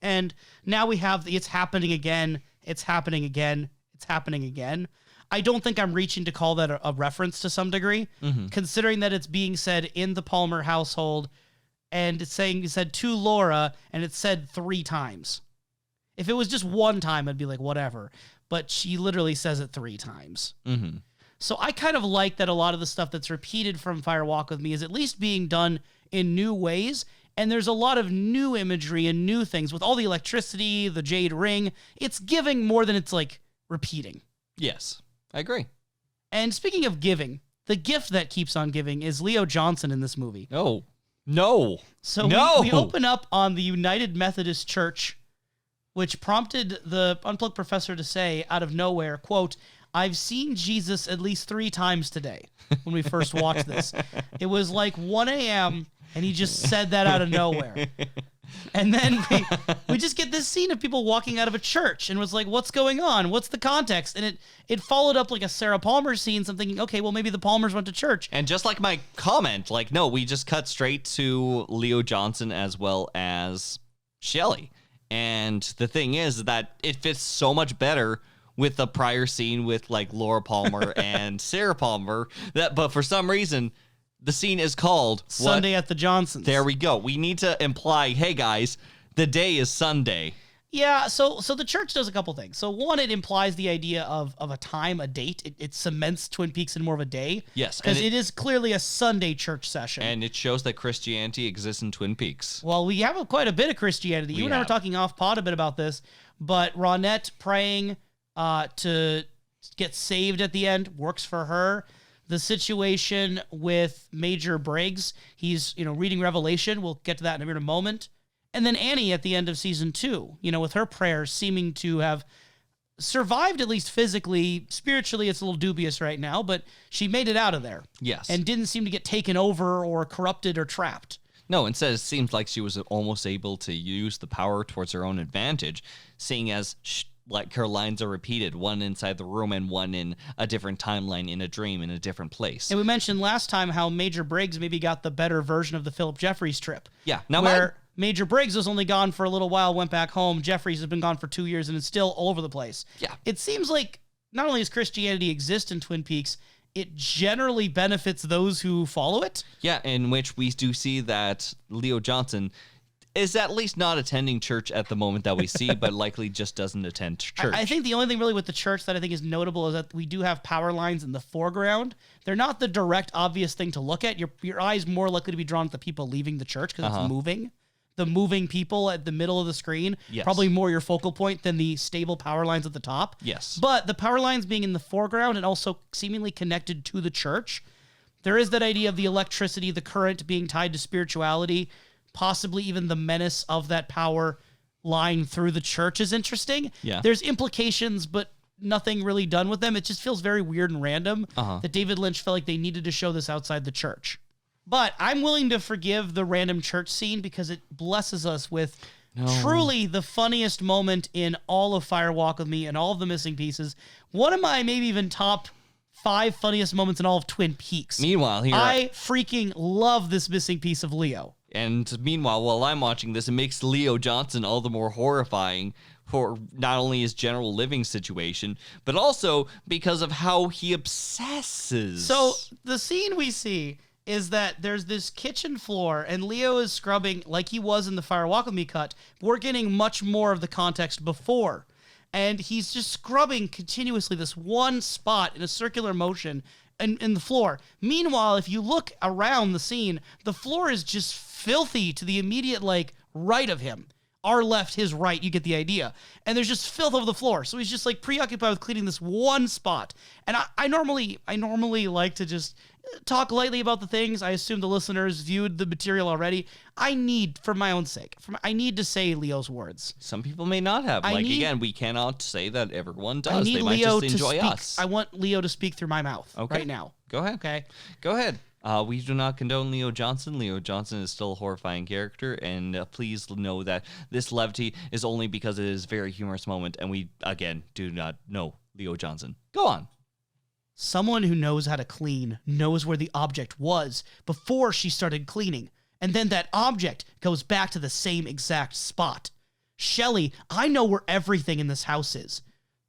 And now we have the it's happening again, it's happening again, it's happening again. I don't think I'm reaching to call that a reference to some degree, considering that it's being said in the Palmer household, and it's said to Laura, and it's said 3 times. If it was just one time, I'd be like, whatever. But she literally says it 3 times. So I kind of like that a lot of the stuff that's repeated from Fire Walk With Me is at least being done in new ways, and there's a lot of new imagery and new things. With all the electricity, the jade ring, it's giving more than it's, like, repeating. Yes. I agree. And speaking of giving, the gift that keeps on giving is Leo Johnson in this movie. Oh, no. So we open up on the United Methodist Church, which prompted the Unplugged Professor to say out of nowhere, quote, "I've seen Jesus at least 3 times today," when we first watched this. It was like 1 a.m., and he just said that out of nowhere. And then we just get this scene of people walking out of a church and was like, what's going on? What's the context? And it followed up like a Sarah Palmer scene. So I'm thinking, okay, well, maybe the Palmers went to church. And just like my comment, like, no, we just cut straight to Leo Johnson as well as Shelley. And the thing is that it fits so much better with the prior scene with like Laura Palmer and Sarah Palmer, but for some reason the scene is called Sunday at the Johnsons. There we go. We need to imply, hey guys, the day is Sunday. Yeah, so the church does a couple things. So one, it implies the idea of a time, a date. It cements Twin Peaks in more of a day. Yes. Because it is clearly a Sunday church session. And it shows that Christianity exists in Twin Peaks. Well, we have quite a bit of Christianity. You and I were talking off pod a bit about this, but Ronette praying to get saved at the end works for her. The situation with Major Briggs, he's reading Revelation. We'll get to that in a moment. And then Annie at the end of season 2, with her prayers seeming to have survived, at least physically. Spiritually, it's a little dubious right now, but she made it out of there. Yes. And didn't seem to get taken over or corrupted or trapped. No, instead it seems like she was almost able to use the power towards her own advantage, seeing as like her lines are repeated, one inside the room and one in a different timeline in a dream in a different place. And we mentioned last time how Major Briggs maybe got the better version of the Philip Jeffries trip. Yeah. Now where Major Briggs was only gone for a little while, went back home. Jeffries has been gone for 2 years and is still all over the place. Yeah. It seems like not only does Christianity exist in Twin Peaks, it generally benefits those who follow it. Yeah, in which we do see that Leo Johnson is at least not attending church at the moment that we see, but likely just doesn't attend church. I think the only thing really with the church that I think is notable is that we do have power lines in the foreground. They're not the direct, obvious thing to look at. Your eye's more likely to be drawn to the people leaving the church because it's moving. The moving people at the middle of the screen, probably more your focal point than the stable power lines at the top. Yes. But the power lines being in the foreground and also seemingly connected to the church, there is that idea of the electricity, the current being tied to spirituality, possibly even the menace of that power line through the church is interesting. Yeah. There's implications, but nothing really done with them. It just feels very weird and random that David Lynch felt like they needed to show this outside the church. But I'm willing to forgive the random church scene because it blesses us with truly the funniest moment in all of Fire Walk With Me and all of the missing pieces. One of my maybe even top 5 funniest moments in all of Twin Peaks. Meanwhile, I freaking love this missing piece of Leo. And meanwhile, while I'm watching this, it makes Leo Johnson all the more horrifying for not only his general living situation, but also because of how he obsesses. So the scene we see is that there's this kitchen floor and Leo is scrubbing like he was in the Fire Walk With Me cut. We're getting much more of the context before. And he's just scrubbing continuously this one spot in a circular motion in the floor. Meanwhile, if you look around the scene, the floor is just filthy to the immediate right of him. Our left, his right, you get the idea. And there's just filth over the floor. So he's just preoccupied with cleaning this one spot. And I normally like to just talk lightly about the things. I assume the listeners viewed the material already. I need, for my own sake, I need to say Leo's words. Some people may not have. Again, we cannot say that everyone does. They might Leo just enjoy speak. us. I want Leo to speak through my mouth right now. Go ahead. Okay. Go ahead. We do not condone Leo Johnson. Leo Johnson is still a horrifying character, and please know that this levity is only because it is a very humorous moment, and we, again, do not know Leo Johnson. Go on. Someone who knows how to clean knows where the object was before she started cleaning, and then that object goes back to the same exact spot. Shelley, I know where everything in this house is.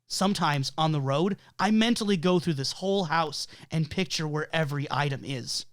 Sometimes, on the road, I mentally go through this whole house and picture where every item is.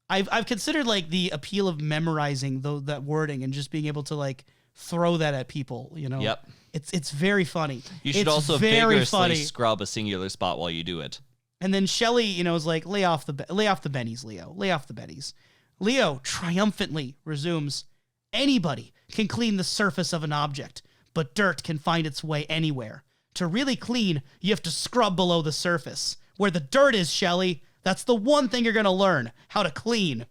I've considered the appeal of memorizing that wording and just being able to throw that at people, Yep. It's very funny. You should also vigorously scrub a singular spot while you do it. And then Shelley, is like, lay off the bennies, Leo. Lay off the bennies. Leo triumphantly resumes, anybody can clean the surface of an object, but dirt can find its way anywhere. To really clean, you have to scrub below the surface. Where the dirt is, Shelley, that's the one thing you're going to learn, how to clean.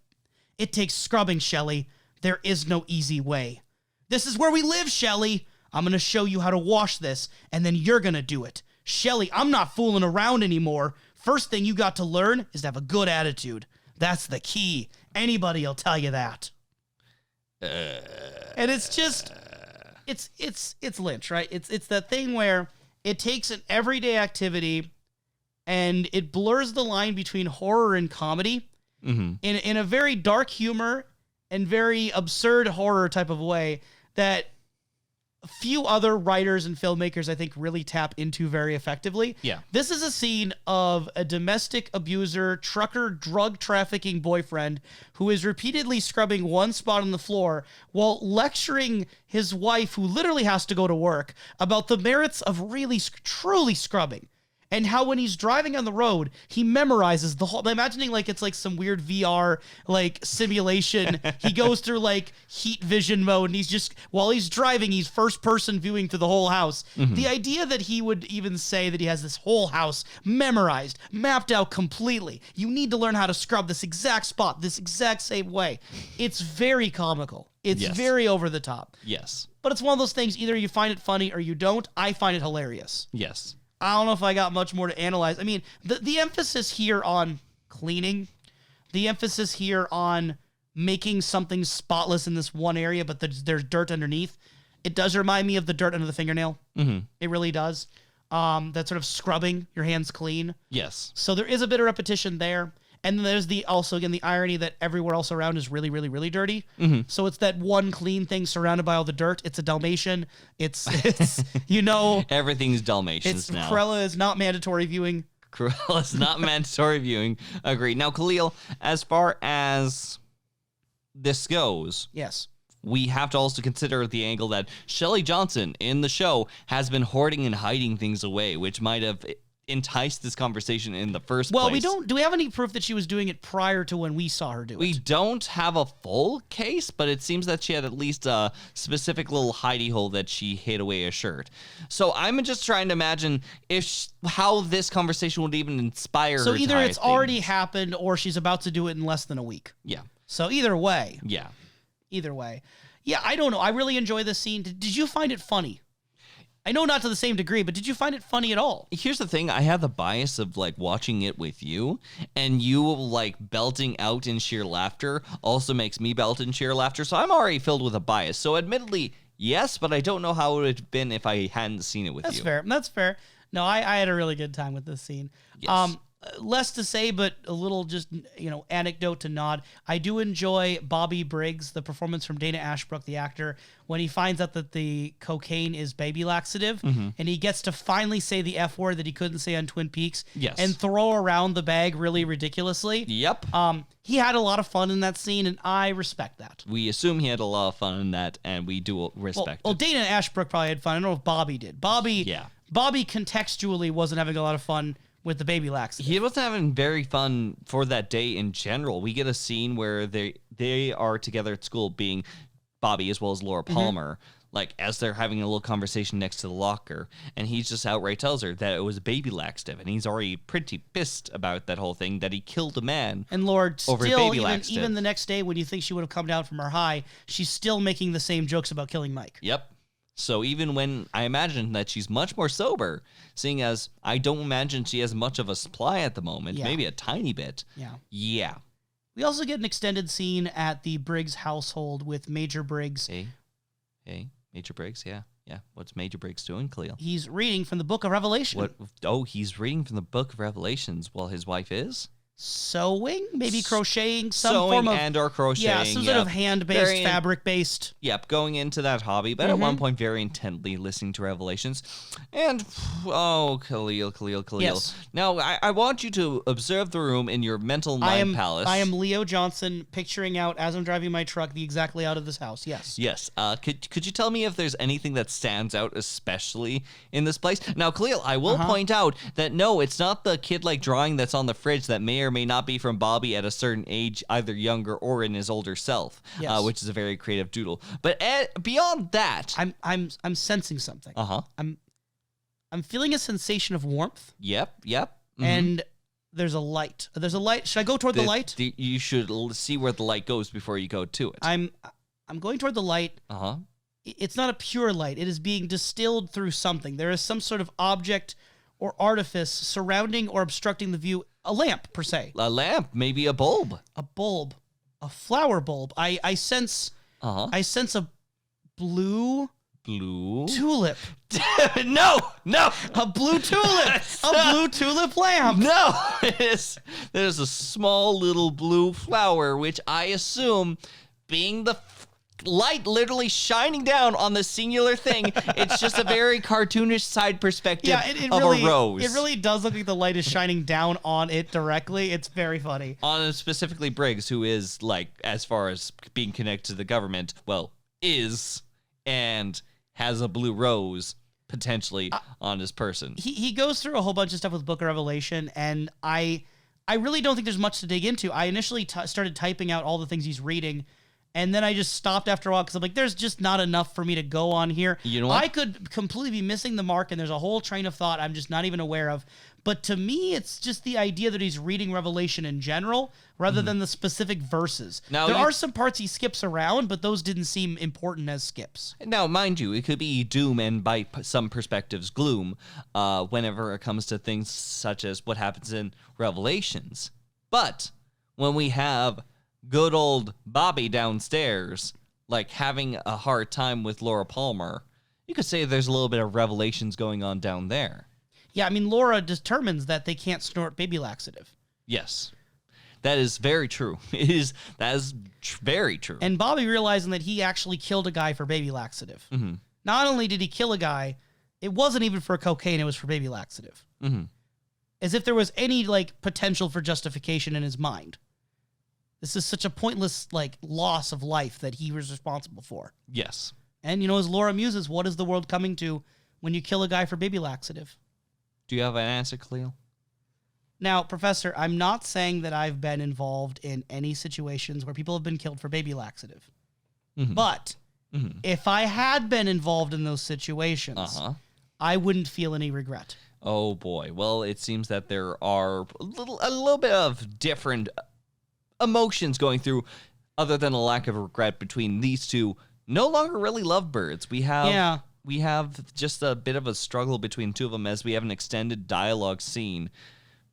It takes scrubbing, Shelley. There is no easy way. This is where we live, Shelley. I'm going to show you how to wash this, and then you're going to do it. Shelley, I'm not fooling around anymore. First thing you got to learn is to have a good attitude. That's the key. Anybody'll tell you that. And it's just it's Lynch, right? It's that thing where it takes an everyday activity and it blurs the line between horror and comedy in a very dark humor and very absurd horror type of way that few other writers and filmmakers, I think, really tap into very effectively. Yeah. This is a scene of a domestic abuser, trucker, drug trafficking boyfriend who is repeatedly scrubbing one spot on the floor while lecturing his wife, who literally has to go to work, about the merits of really, truly scrubbing. And how when he's driving on the road, he memorizes the whole... I'm imagining like it's like some weird VR like simulation. He goes through like heat vision mode and he's just... While he's driving, he's first person viewing through the whole house. The idea that he would even say that he has this whole house memorized, mapped out completely. You need to learn how to scrub this exact spot, this exact same way. It's very comical. It's very over the top. Yes. But it's one of those things, either you find it funny or you don't. I find it hilarious. Yes. I don't know if I got much more to analyze. I mean, the emphasis here on cleaning, the emphasis here on making something spotless in this one area, but there's dirt underneath. It does remind me of the dirt under the fingernail. It really does. That sort of scrubbing your hands clean. Yes. So there is a bit of repetition there. And then there's the irony that everywhere else around is really, really, really dirty. So it's that one clean thing surrounded by all the dirt. It's a Dalmatian. It's Everything's Dalmatians now. Cruella is not mandatory viewing. Cruella is not mandatory viewing. Agreed. Now, Kalil, as far as this goes, yes, we have to also consider the angle that Shelley Johnson in the show has been hoarding and hiding things away, which might have enticed this conversation in the first place. Well, do we have any proof that she was doing it prior to when we saw her do it? We don't have a full case, but it seems that she had at least a specific little hidey hole that she hid away a shirt. So I'm just trying to imagine how this conversation would even inspire her. So either to it's hide already things. happened or she's about to do it in less than a week. Yeah. So either way. Yeah. Either way. Yeah, I don't know. I really enjoy this scene. Did you find it funny? I know not to the same degree, but did you find it funny at all? Here's the thing. I have the bias of like watching it with you, and you like belting out in sheer laughter also makes me belt in sheer laughter. So I'm already filled with a bias. So admittedly, yes, but I don't know how it would have been if I hadn't seen it with That's you. fair. That's fair. No, I had a really good time with this scene. Yes. Less to say, but a little just, anecdote to nod. I do enjoy Bobby Briggs, the performance from Dana Ashbrook, the actor, when he finds out that the cocaine is baby laxative, and he gets to finally say the F word that he couldn't say on Twin Peaks, Yes. and throw around the bag really ridiculously. Yep. He had a lot of fun in that scene, and I respect that. We assume he had a lot of fun in that, and we do respect Well, it. Dana Ashbrook probably had fun. I don't know if Bobby did. Bobby contextually wasn't having a lot of fun with the baby laxative. He wasn't having very fun for that day in general. We get a scene where they are together at school, being Bobby as well as Laura Palmer, like as they're having a little conversation next to the locker, and he just outright tells her that it was a baby laxative, and he's already pretty pissed about that whole thing, that he killed a man. And Lord, over still, baby laxative. even the next day when you think she would have come down from her high, she's still making the same jokes about killing Mike. Yep. So even when I imagine that she's much more sober, seeing as I don't imagine she has much of a supply at the moment, maybe a tiny bit. Yeah. Yeah. We also get an extended scene at the Briggs household with Major Briggs. Hey, Major Briggs, yeah. What's Major Briggs doing, Kalil? He's reading from the Book of Revelation. What? Oh, he's reading from the Book of Revelations while his wife is? Sewing, maybe crocheting, some Sewing form of and or crocheting. Yeah, some sort of hand-based, fabric-based. Yep, going into that hobby, but at one point very intently listening to Revelations. And, Kalil. Yes. Now, I want you to observe the room in your mental mind palace. I am Leo Johnson, picturing out, as I'm driving my truck, the exact layout of this house. Yes. Yes. Could you tell me if there's anything that stands out especially in this place? Now, Kalil, I will point out that no, it's not the kid-like drawing that's on the fridge that may or may not be from Bobby at a certain age, either younger or in his older self, which is a very creative doodle. But beyond that, I'm sensing something. I'm feeling a sensation of warmth. Yep. And there's a light. There's a light. Should I go toward the light? You should see where the light goes before you go to it. I'm going toward the light. It's not a pure light. It is being distilled through something. There is some sort of object or artifice surrounding or obstructing the view. A lamp, per se. A lamp, maybe a bulb. A bulb. A flower bulb. I sense a blue blue tulip. No. A blue tulip. A blue tulip lamp. No, there's a small little blue flower, which I assume, being the light literally shining down on the singular thing, it's just a very cartoonish side perspective of a rose. It really does look like the light is shining down on it directly. It's very funny. On specifically Briggs, who is, like, as far as being connected to the government, well, is and has a blue rose potentially on his person. He goes through a whole bunch of stuff with Book of Revelation, and I really don't think there's much to dig into. I initially started typing out all the things he's reading, and then I just stopped after a while because I'm like, there's just not enough for me to go on here. You know what? I could completely be missing the mark, and there's a whole train of thought I'm just not even aware of. But to me, it's just the idea that he's reading Revelation in general rather than the specific verses. Now, there are some parts he skips around, but those didn't seem important as skips. Now, mind you, it could be doom and by some perspectives gloom whenever it comes to things such as what happens in Revelations. But when we have good old Bobby downstairs, like having a hard time with Laura Palmer, you could say there's a little bit of Revelations going on down there. Yeah, I mean, Laura determines that they can't snort baby laxative. Yes. That is very true. That is very true. And Bobby realizing that he actually killed a guy for baby laxative. Mm-hmm. Not only did he kill a guy, it wasn't even for cocaine, it was for baby laxative. Mm-hmm. As if there was any, like, potential for justification in his mind. This is such a pointless, like, loss of life that he was responsible for. Yes. And, you know, as Laura muses, what is the world coming to when you kill a guy for baby laxative? Do you have an answer, Kalil? Now, Professor, I'm not saying that I've been involved in any situations where people have been killed for baby laxative. Mm-hmm. But if I had been involved in those situations, I wouldn't feel any regret. Oh, boy. Well, it seems that there are a little bit of different emotions going through, other than a lack of regret between these two no longer really lovebirds. We have just a bit of a struggle between two of them, as we have an extended dialogue scene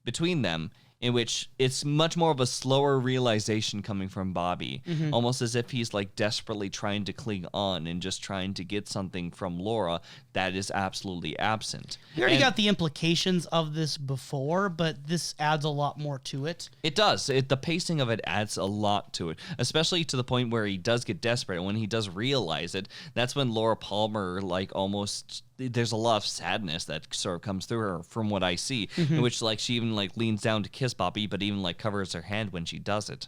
between them in which it's much more of a slower realization coming from Bobby, almost as if he's like desperately trying to cling on and just trying to get something from Laura that is absolutely absent. We already got the implications of this before, but this adds a lot more to it. It does. The pacing of it adds a lot to it, especially to the point where he does get desperate. And when he does realize it, that's when Laura Palmer, like, almost, there's a lot of sadness that sort of comes through her from what I see, in which, like, she even, like, leans down to kiss Bobby, but even, like, covers her hand when she does it.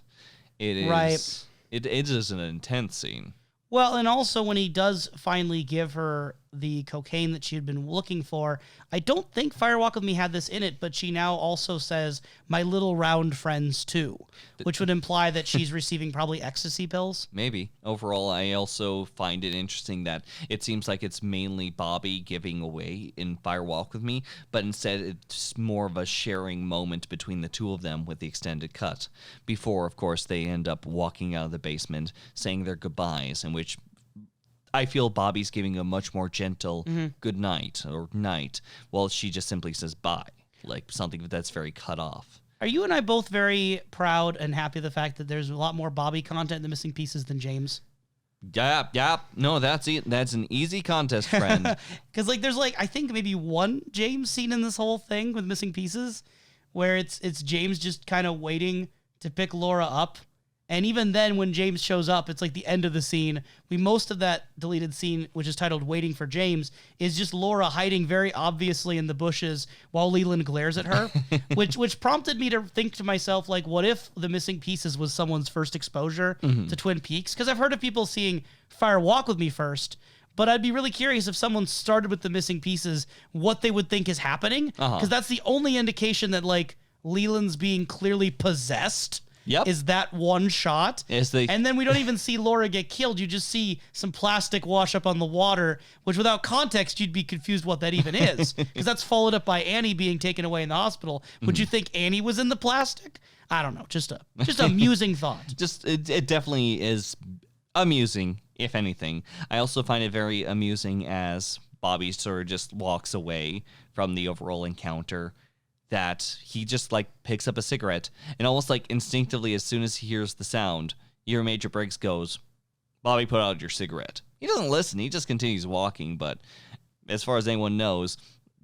It is, right. It is an intense scene. Well, and also when he does finally give her the cocaine that she had been looking for, I don't think Fire Walk With Me had this in it, but she now also says, my little round friends too, which would imply that she's receiving probably ecstasy pills. Maybe. Overall, I also find it interesting that it seems like it's mainly Bobby giving away in Fire Walk With Me, but instead it's more of a sharing moment between the two of them with the extended cut. Before, of course, they end up walking out of the basement, saying their goodbyes, in which I feel Bobby's giving a much more gentle good night or night, while she just simply says bye, like something that's very cut off. Are you and I both very proud and happy of the fact that there's a lot more Bobby content in The Missing Pieces than James? Yeah. No, that's it. That's an easy contest, friend. Because, like, there's, like, I think maybe one James scene in this whole thing with Missing Pieces where it's James just kind of waiting to pick Laura up. And even then, when James shows up, it's like the end of the scene. Most of that deleted scene, which is titled Waiting for James, is just Laura hiding very obviously in the bushes while Leland glares at her, which prompted me to think to myself, like, what if The Missing Pieces was someone's first exposure to Twin Peaks? Because I've heard of people seeing Fire Walk With Me first, but I'd be really curious if someone started with The Missing Pieces, what they would think is happening. Because that's the only indication that, like, Leland's being clearly possessed. Yep. Is that one shot. And then we don't even see Laura get killed. You just see some plastic wash up on the water, which without context, you'd be confused what that even is. Because that's followed up by Annie being taken away in the hospital. Would you think Annie was in the plastic? I don't know. Just amusing thought. It definitely is amusing, if anything. I also find it very amusing as Bobby sort of just walks away from the overall encounter, that he just, like, picks up a cigarette, and almost, like, instinctively, as soon as he hears the sound, you hear Major Briggs goes, Bobby, put out your cigarette. He doesn't listen. He just continues walking. But as far as anyone knows,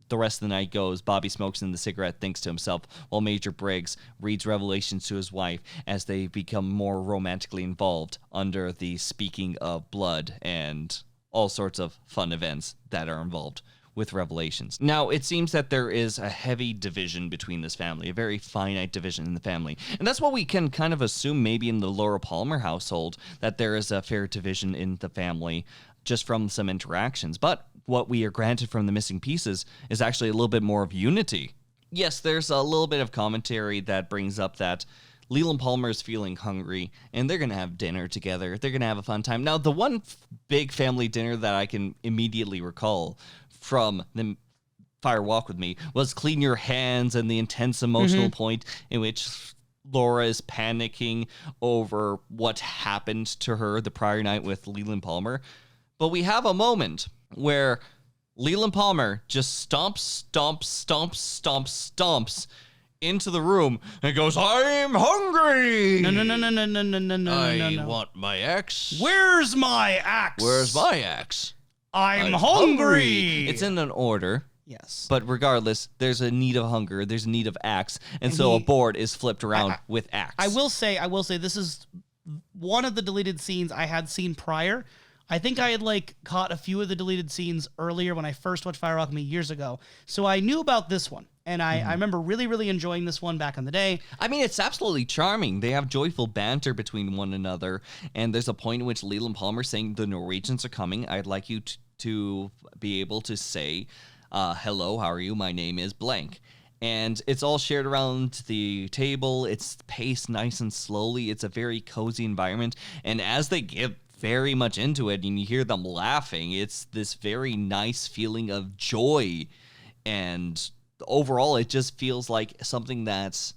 the rest of the night goes. Bobby smokes in the cigarette, thinks to himself, while Major Briggs reads revelations to his wife as they become more romantically involved under the speaking of blood and all sorts of fun events that are involved with revelations. Now, it seems that there is a heavy division between this family, a very finite division in the family. And that's what we can kind of assume maybe in the Laura Palmer household, that there is a fair division in the family just from some interactions. But what we are granted from the missing pieces is actually a little bit more of unity. Yes, there's a little bit of commentary that brings up that Leland Palmer is feeling hungry, and they're going to have dinner together. They're going to have a fun time. Now, the one big family dinner that I can immediately recall from the Fire Walk With Me was Clean Your Hands, and the intense emotional point in which Laura is panicking over what happened to her the prior night with Leland Palmer. But we have a moment where Leland Palmer just stomps into the room and goes, "I'm hungry." No. I want my axe. Where's my axe? Where's my axe? I'm hungry. It's in an order. Yes. But regardless, there's a need of hunger, there's a need of axe, and so a board is flipped around with axe. I will say, this is one of the deleted scenes I had seen prior. I think I had caught a few of the deleted scenes earlier when I first watched Fire Walk With Me years ago. So I knew about this one. And I remember really, really enjoying this one back in the day. I mean, it's absolutely charming. They have joyful banter between one another. And there's a point in which Leland Palmer saying, "The Norwegians are coming. I'd like you to be able to say, hello, how are you? My name is blank." And it's all shared around the table. It's paced nice and slowly. It's a very cozy environment. And as they get very much into it and you hear them laughing, it's this very nice feeling of joy. And overall, it just feels like something that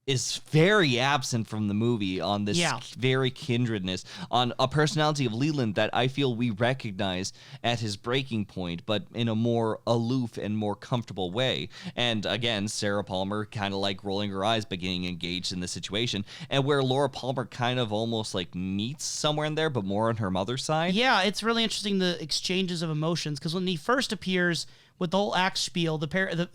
is very absent from the movie on this very kindredness, on a personality of Leland that I feel we recognize at his breaking point, but in a more aloof and more comfortable way. And again, Sarah Palmer kind of rolling her eyes but getting engaged in the situation, and where Laura Palmer kind of almost meets somewhere in there, but more on her mother's side. Yeah, it's really interesting, the exchanges of emotions, because when he first appears with the whole axe spiel, you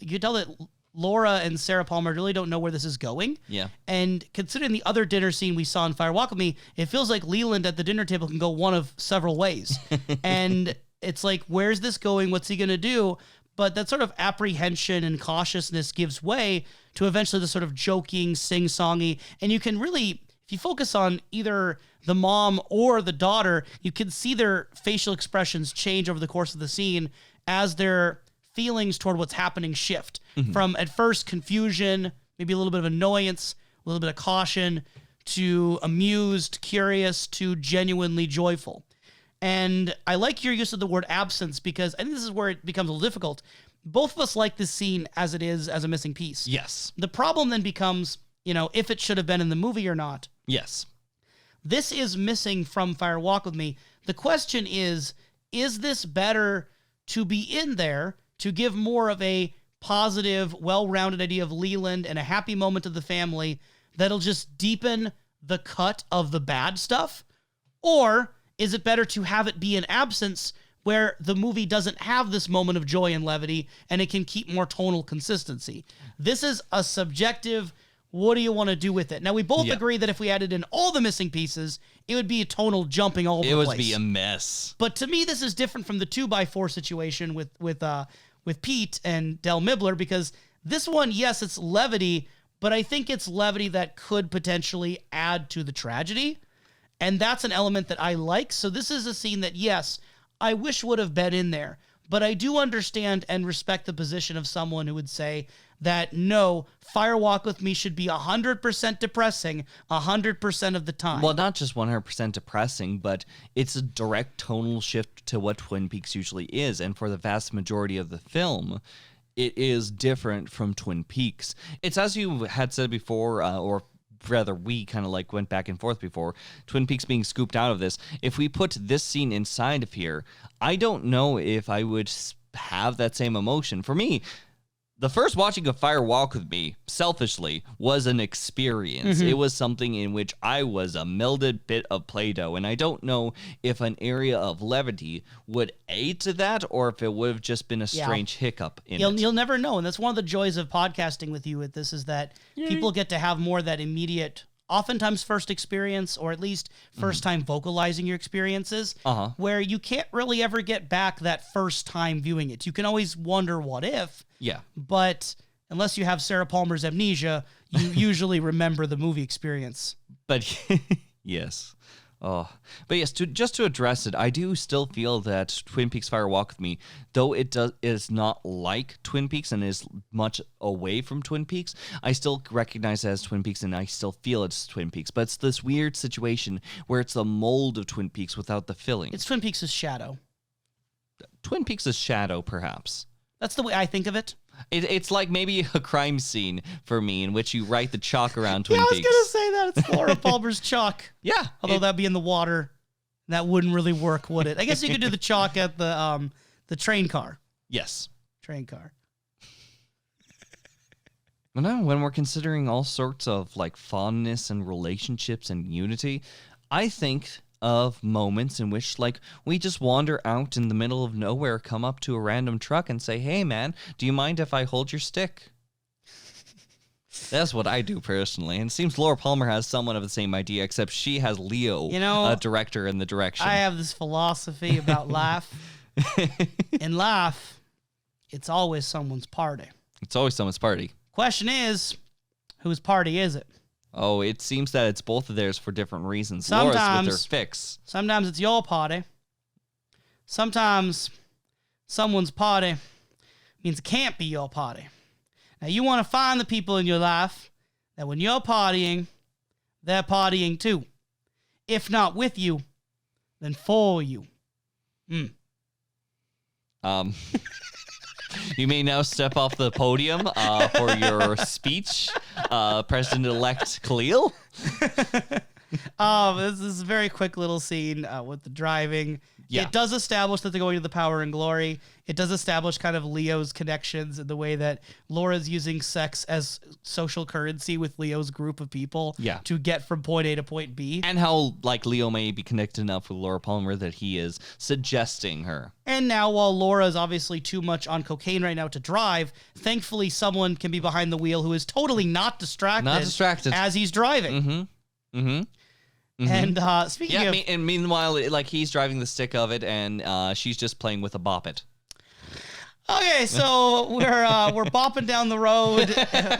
can tell that Laura and Sarah Palmer really don't know where this is going. Yeah. And considering the other dinner scene we saw in Fire Walk With Me, it feels like Leland at the dinner table can go one of several ways. And it's where's this going? What's he going to do? But that sort of apprehension and cautiousness gives way to eventually the sort of joking, sing-songy. And you can really, if you focus on either the mom or the daughter, you can see their facial expressions change over the course of the scene as their feelings toward what's happening shift from at first confusion, maybe a little bit of annoyance, a little bit of caution, to amused, curious, to genuinely joyful. And I like your use of the word absence, because I think this is where it becomes a little difficult. Both of us like this scene as it is, as a missing piece. Yes. The problem then becomes, if it should have been in the movie or not. Yes. This is missing from Fire Walk With Me. The question is this better to be in there to give more of a positive, well-rounded idea of Leland and a happy moment of the family that'll just deepen the cut of the bad stuff? Or is it better to have it be an absence where the movie doesn't have this moment of joy and levity and it can keep more tonal consistency? This is a subjective, what do you want to do with it? Now, we both agree that if we added in all the missing pieces, it would be a tonal jumping all over the place. It would be a mess. But to me, this is different from the 2x4 situation with Pete and Del Mibler, because this one, yes, it's levity, but I think it's levity that could potentially add to the tragedy. And that's an element that I like. So this is a scene that, yes, I wish would have been in there. But I do understand and respect the position of someone who would say that, no, Fire Walk With Me should be 100% depressing 100% of the time. Well, not just 100% depressing, but it's a direct tonal shift to what Twin Peaks usually is. And for the vast majority of the film, it is different from Twin Peaks. It's as you had said before, or rather we kind of went back and forth before, Twin Peaks being scooped out of this. If we put this scene inside of here, I don't know if I would have that same emotion. For me, the first watching of Fire Walk with Me, selfishly, was an experience. It was something in which I was a melded bit of Play-Doh, and I don't know if an area of levity would aid to that, or if it would have just been a strange hiccup in it. You'll never know, and that's one of the joys of podcasting with you with this, is that people get to have more of that immediate, oftentimes first experience, or at least first time vocalizing your experiences, where you can't really ever get back that first time viewing it. You can always wonder what if, but unless you have Sarah Palmer's amnesia, you usually remember the movie experience. But yes. Oh, but yes, just to address it, I do still feel that Twin Peaks Fire Walk with Me, though it is not like Twin Peaks and is much away from Twin Peaks, I still recognize it as Twin Peaks and I still feel it's Twin Peaks. But it's this weird situation where it's the mold of Twin Peaks without the filling. It's Twin Peaks' shadow. Twin Peaks' shadow, perhaps. That's the way I think of it. It's like maybe a crime scene for me in which you write the chalk around Twin Peaks. I was going to say that. It's Laura Palmer's chalk. Yeah. Although that'd be in the water. That wouldn't really work, would it? I guess you could do the chalk at the train car. Yes. Train car. But no, when we're considering all sorts of like fondness and relationships and unity, I think of moments in which like we just wander out in the middle of nowhere, come up to a random truck and say, "Hey man, do you mind if I hold your stick?" That's what I do personally. And it seems Laura Palmer has somewhat of the same idea, except she has Leo, a director in the direction. I have this philosophy about life. In life, it's always someone's party. It's always someone's party. Question is, whose party is it? Oh, it seems that it's both of theirs for different reasons. Sometimes, Laura's with her fix. Sometimes it's your party. Sometimes someone's party means it can't be your party. Now, you want to find the people in your life that when you're partying, they're partying too. If not with you, then for you. You may now step off the podium for your speech, President-elect Kalil. This is a very quick little scene with the driving. Yeah. It does establish that they're going to the Power and Glory. It does establish kind of Leo's connections and the way that Laura's using sex as social currency with Leo's group of people to get from point A to point B. And how, like, Leo may be connected enough with Laura Palmer that he is suggesting her. And now, while Laura's obviously too much on cocaine right now to drive, thankfully someone can be behind the wheel who is totally not distracted as he's driving. And speaking of... and meanwhile, like, he's driving the stick of it, and she's just playing with a bop it. Okay, so we're bopping down the road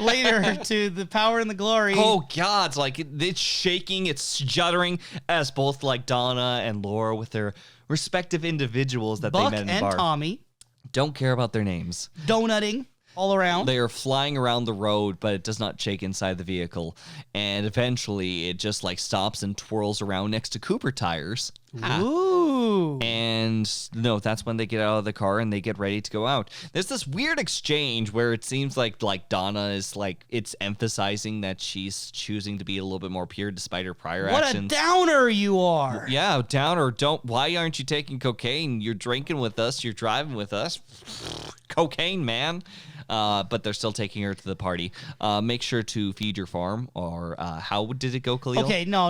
later to the Power and the Glory. Oh, God, it's like, it's shaking, it's juddering, as both, like, Donna and Laura with their respective individuals that Buck they met in the bar. and Tommy. Don't care about their names. Donutting all around. They are flying around the road, but it does not shake inside the vehicle. And eventually, it just like stops and twirls around next to Cooper tires. Ooh. And no, that's when they get out of the car and they get ready to go out. There's this weird exchange where it seems like Donna is like, it's emphasizing that she's choosing to be a little bit more pure despite her prior actions. What a downer you are. Yeah, downer. Why aren't you taking cocaine? You're drinking with us. You're driving with us. Cocaine, man. But they're still taking her to the party. Make sure to feed your farm, or how did it go, Kalil? Okay, no.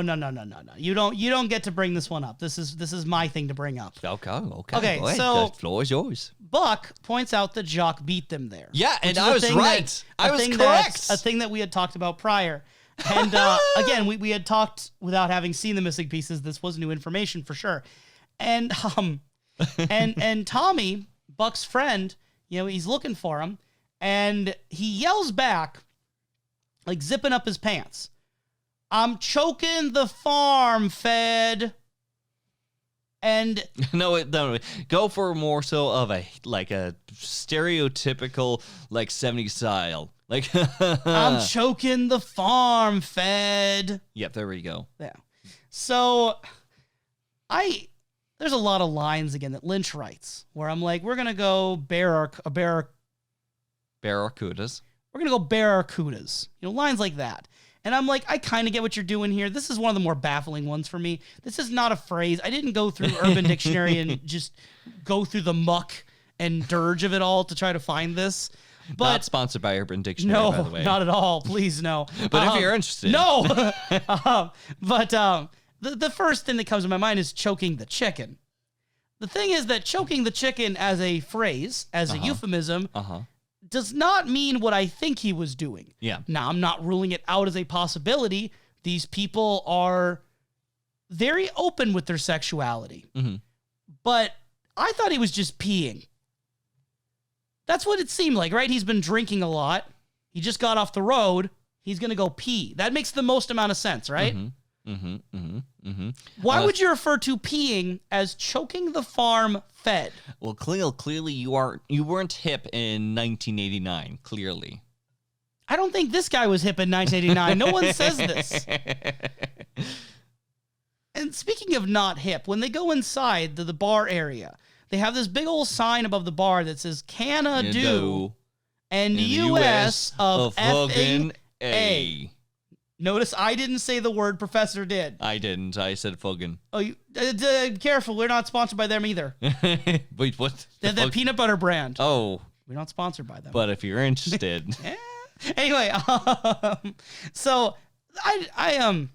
You don't get to bring this one up. This is my thing to bring up. Okay. Go ahead. The floor is yours. Buck points out that Jock beat them there. Yeah, and I was right. I was correct. A thing that we had talked about prior. And again, we had talked without having seen the missing pieces. This was new information for sure. And and Tommy, Buck's friend, he's looking for him. And he yells back, like zipping up his pants, "I'm choking the farm, Fed." And no, go for more so of a stereotypical like 70s style. Like I'm choking the farm, Fed. Yep, there we go. Yeah. So there's a lot of lines again that Lynch writes where I'm like, we're gonna go barracudas. We're going to go barracudas. Lines like that. And I'm like, I kind of get what you're doing here. This is one of the more baffling ones for me. This is not a phrase. I didn't go through Urban Dictionary and just go through the muck and dirge of it all to try to find this. Not sponsored by Urban Dictionary, No, by the way. not at all. Please, no. But if you're interested. No. The first thing that comes to my mind is choking the chicken. The thing is that choking the chicken as a phrase, as a euphemism, does not mean what I think he was doing. Yeah. Now, I'm not ruling it out as a possibility. These people are very open with their sexuality. Mm-hmm. But I thought he was just peeing. That's what it seemed like, right? He's been drinking a lot. He just got off the road. He's going to go pee. That makes the most amount of sense, right? Why would you refer to peeing as choking the farm fed? Well, clearly you weren't hip in 1989, clearly. I don't think this guy was hip in 1989. No one says this. And speaking of not hip, when they go inside the bar area, they have this big old sign above the bar that says Canada and US of F-A-A. Notice I didn't say the word, Professor did. I didn't. I said Fogan. Oh, careful. We're not sponsored by them either. Wait, what? The peanut butter brand. Oh. We're not sponsored by them. But if you're interested. Anyway, so I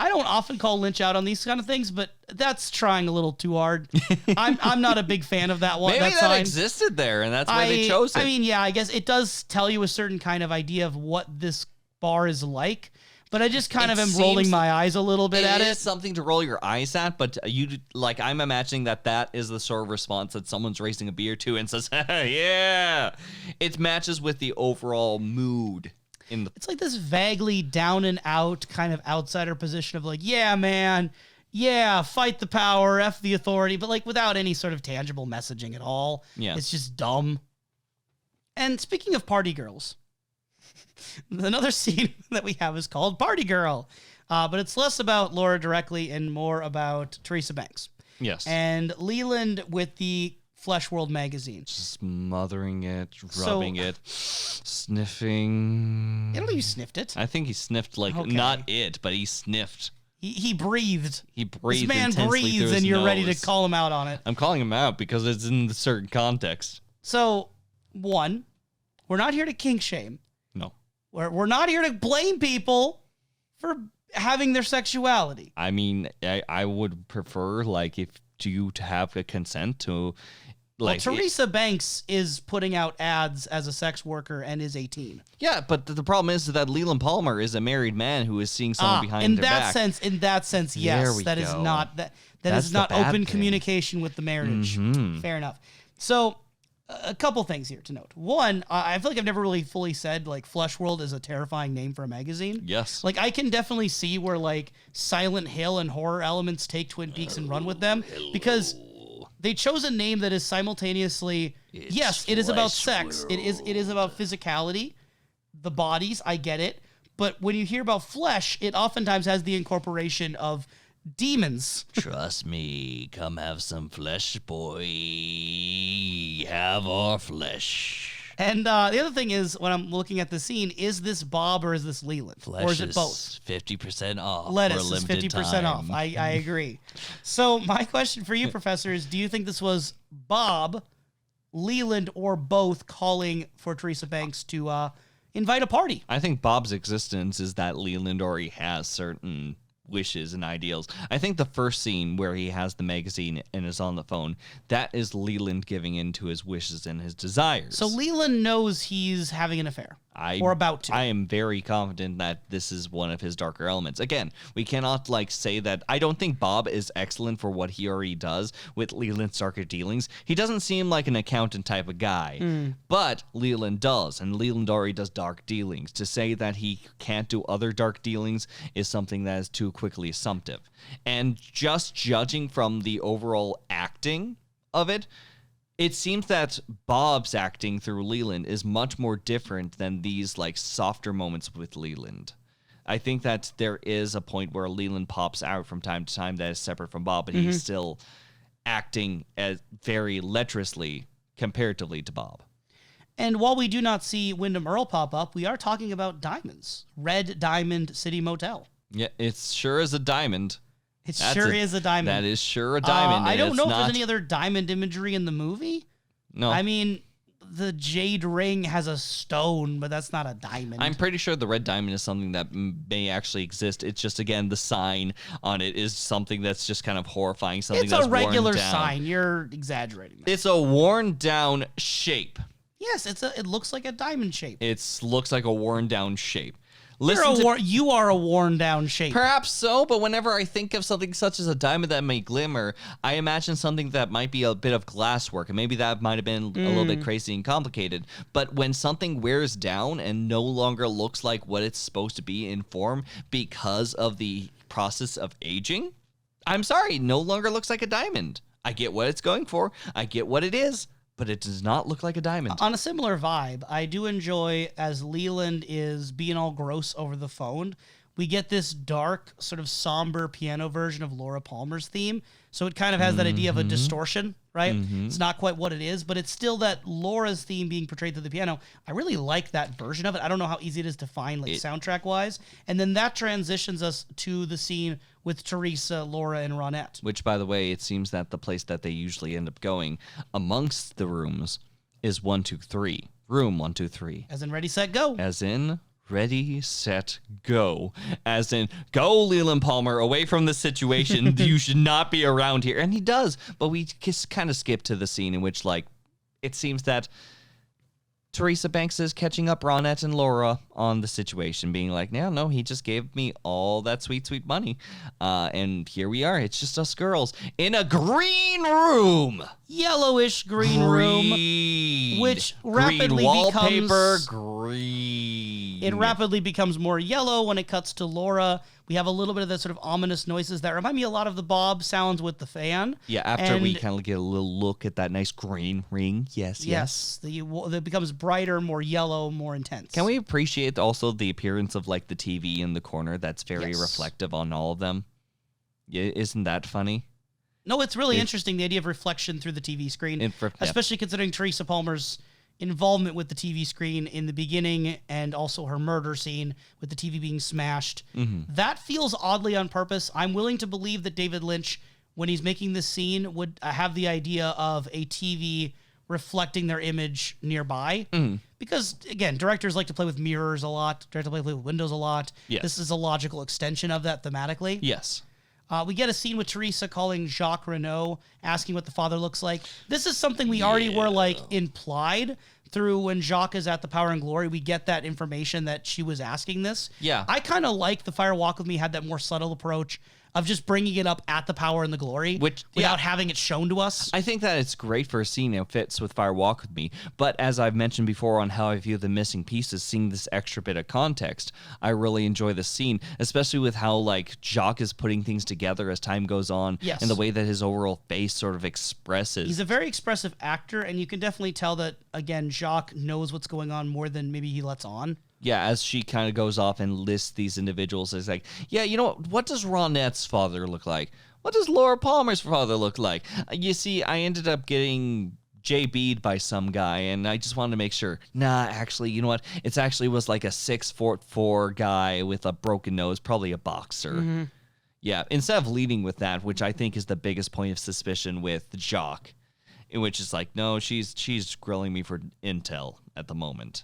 don't often call Lynch out on these kind of things, but that's trying a little too hard. I'm not a big fan of that one. Maybe that existed there, and that's why they chose it. I mean, yeah, I guess it does tell you a certain kind of idea of what this bar is like, but I just kind of am rolling my eyes a little bit at it. It is something to roll your eyes at, but I'm imagining that is the sort of response that someone's raising a beer to and says, yeah. It matches with the overall mood. It's like this vaguely down and out kind of outsider position of like, yeah, man, yeah, fight the power, F the authority, but like without any sort of tangible messaging at all. Yeah. It's just dumb. And speaking of party girls, another scene that we have is called Party Girl, but it's less about Laura directly and more about Teresa Banks. Yes. And Leland with the Flesh World magazine. Smothering it, rubbing it, sniffing. I don't think he sniffed it. I think he sniffed, not it, but he sniffed. He breathed. He breathed. This man breathes, and you're ready to call him out on it. I'm calling him out because it's in a certain context. So, one, we're not here to kink shame. No. We're not here to blame people for having their sexuality. I mean, I would prefer, if you to have a consent to... Teresa Banks is putting out ads as a sex worker and is 18. Yeah, but the problem is that Leland Palmer is a married man who is seeing someone behind their back. In that sense, yes. That is not open communication with the marriage. Mm-hmm. Fair enough. So, a couple things here to note. One, I feel like I've never really fully said, Flesh World is a terrifying name for a magazine. Yes. I can definitely see where, Silent Hill and horror elements take Twin Peaks and run with them. Because they chose a name that is simultaneously, yes, it is about sex. It is about physicality, the bodies, I get it. But when you hear about flesh, it oftentimes has the incorporation of demons. Trust me, come have some flesh, boy. Have our flesh. And the other thing is, when I'm looking at the scene, is this Bob or is this Leland? Flesh or is it both? 50% off. Lettuce is 50% off. I agree. So my question for you, Professor, is do you think this was Bob, Leland, or both calling for Teresa Banks to invite a party? I think Bob's existence is that Leland already has certain wishes and ideals. I think the first scene where he has the magazine and is on the phone, that is Leland giving in to his wishes and his desires. So Leland knows he's having an affair. Or about to. I am very confident that this is one of his darker elements. Again, we cannot say that. I don't think Bob is excellent for what he already does with Leland's darker dealings. He doesn't seem like an accountant type of guy, but Leland does, and Leland already does dark dealings. To say that he can't do other dark dealings is something that is too quickly assumptive. And just judging from the overall acting of it, it seems that Bob's acting through Leland is much more different than these softer moments with Leland. I think that there is a point where Leland pops out from time to time that is separate from Bob, but he's still acting as very lecherously comparatively to Bob. And while we do not see Wyndham Earl pop up, we are talking about diamonds. Red Diamond City Motel. Yeah, it sure is a diamond. It sure is a diamond. That is sure a diamond. I don't know if there's any other diamond imagery in the movie. No. I mean, the jade ring has a stone, but that's not a diamond. I'm pretty sure the red diamond is something that may actually exist. It's just, again, the sign on it is something that's just kind of horrifying. Something that's a regular worn down. sign. You're exaggerating that. It's a worn down shape. Yes, it looks like a diamond shape. It looks like a worn down shape. You are a worn down shape. Perhaps so, but whenever I think of something such as a diamond that may glimmer, I imagine something that might be a bit of glasswork, and maybe that might have been a little bit crazy and complicated. But when something wears down and no longer looks like what it's supposed to be in form because of the process of aging, I'm sorry, no longer looks like a diamond. I get what it's going for. I get what it is. But it does not look like a diamond. On a similar vibe, I do enjoy, as Leland is being all gross over the phone, we get this dark, sort of somber piano version of Laura Palmer's theme. So it kind of has that idea of a distortion, right? It's not quite what it is, but it's still that Laura's theme being portrayed through the piano. I really like that version of it. I don't know how easy it is to find, soundtrack-wise. And then that transitions us to the scene with Teresa, Laura, and Ronette. Which, by the way, it seems that the place that they usually end up going amongst the rooms is 123. Room 123. As in Ready, Set, Go. As in Ready, Set, Go. As in, go, Leland Palmer, away from the situation. You should not be around here. And he does. But we just kind of skip to the scene in which, it seems that Teresa Banks is catching up Ronette and Laura on the situation, being like, no, he just gave me all that sweet, sweet money. And here we are. It's just us girls in a green room. Yellowish green room. Which rapidly green wallpaper, becomes... green. It rapidly becomes more yellow when it cuts to Laura. We have a little bit of the sort of ominous noises that remind me a lot of the Bob sounds with the fan. Yeah, after we kind of get a little look at that nice green ring. Yes. It becomes brighter, more yellow, more intense. Can we appreciate also the appearance of the TV in the corner that's very reflective on all of them? Yeah, isn't that funny? No, it's really interesting, the idea of reflection through the TV screen, especially considering Teresa Palmer's involvement with the TV screen in the beginning and also her murder scene with the TV being smashed. That feels oddly on purpose. I'm willing to believe that David Lynch, when he's making this scene, would have the idea of a TV reflecting their image nearby. Because, again, directors like to play with mirrors a lot. Directors like to play with windows a lot. Yes. This is a logical extension of that thematically. Yes. We get a scene with Teresa calling Jacques Renault, asking what the father looks like. This is something we already were implied through when Jacques is at the Power and Glory. We get that information that she was asking this. Yeah. I kind of like The Fire Walk With Me had that more subtle approach of just bringing it up at the Power and the Glory without having it shown to us. I think that it's great for a scene. It fits with Fire Walk With Me. But as I've mentioned before on how I view the missing pieces, seeing this extra bit of context, I really enjoy the scene, especially with how Jacques is putting things together as time goes on. Yes. And the way that his overall face sort of expresses. He's a very expressive actor, and you can definitely tell that, again, Jacques knows what's going on more than maybe he lets on. Yeah, as she kind of goes off and lists these individuals as what does Ronette's father look like? What does Laura Palmer's father look like? You see, I ended up getting JB'd by some guy, and I just wanted to make sure. Nah, actually, you know what? It actually was like a 6'4" guy with a broken nose, probably a boxer. Yeah, instead of leading with that, which I think is the biggest point of suspicion with Jacques, in which it's no, she's grilling me for intel at the moment.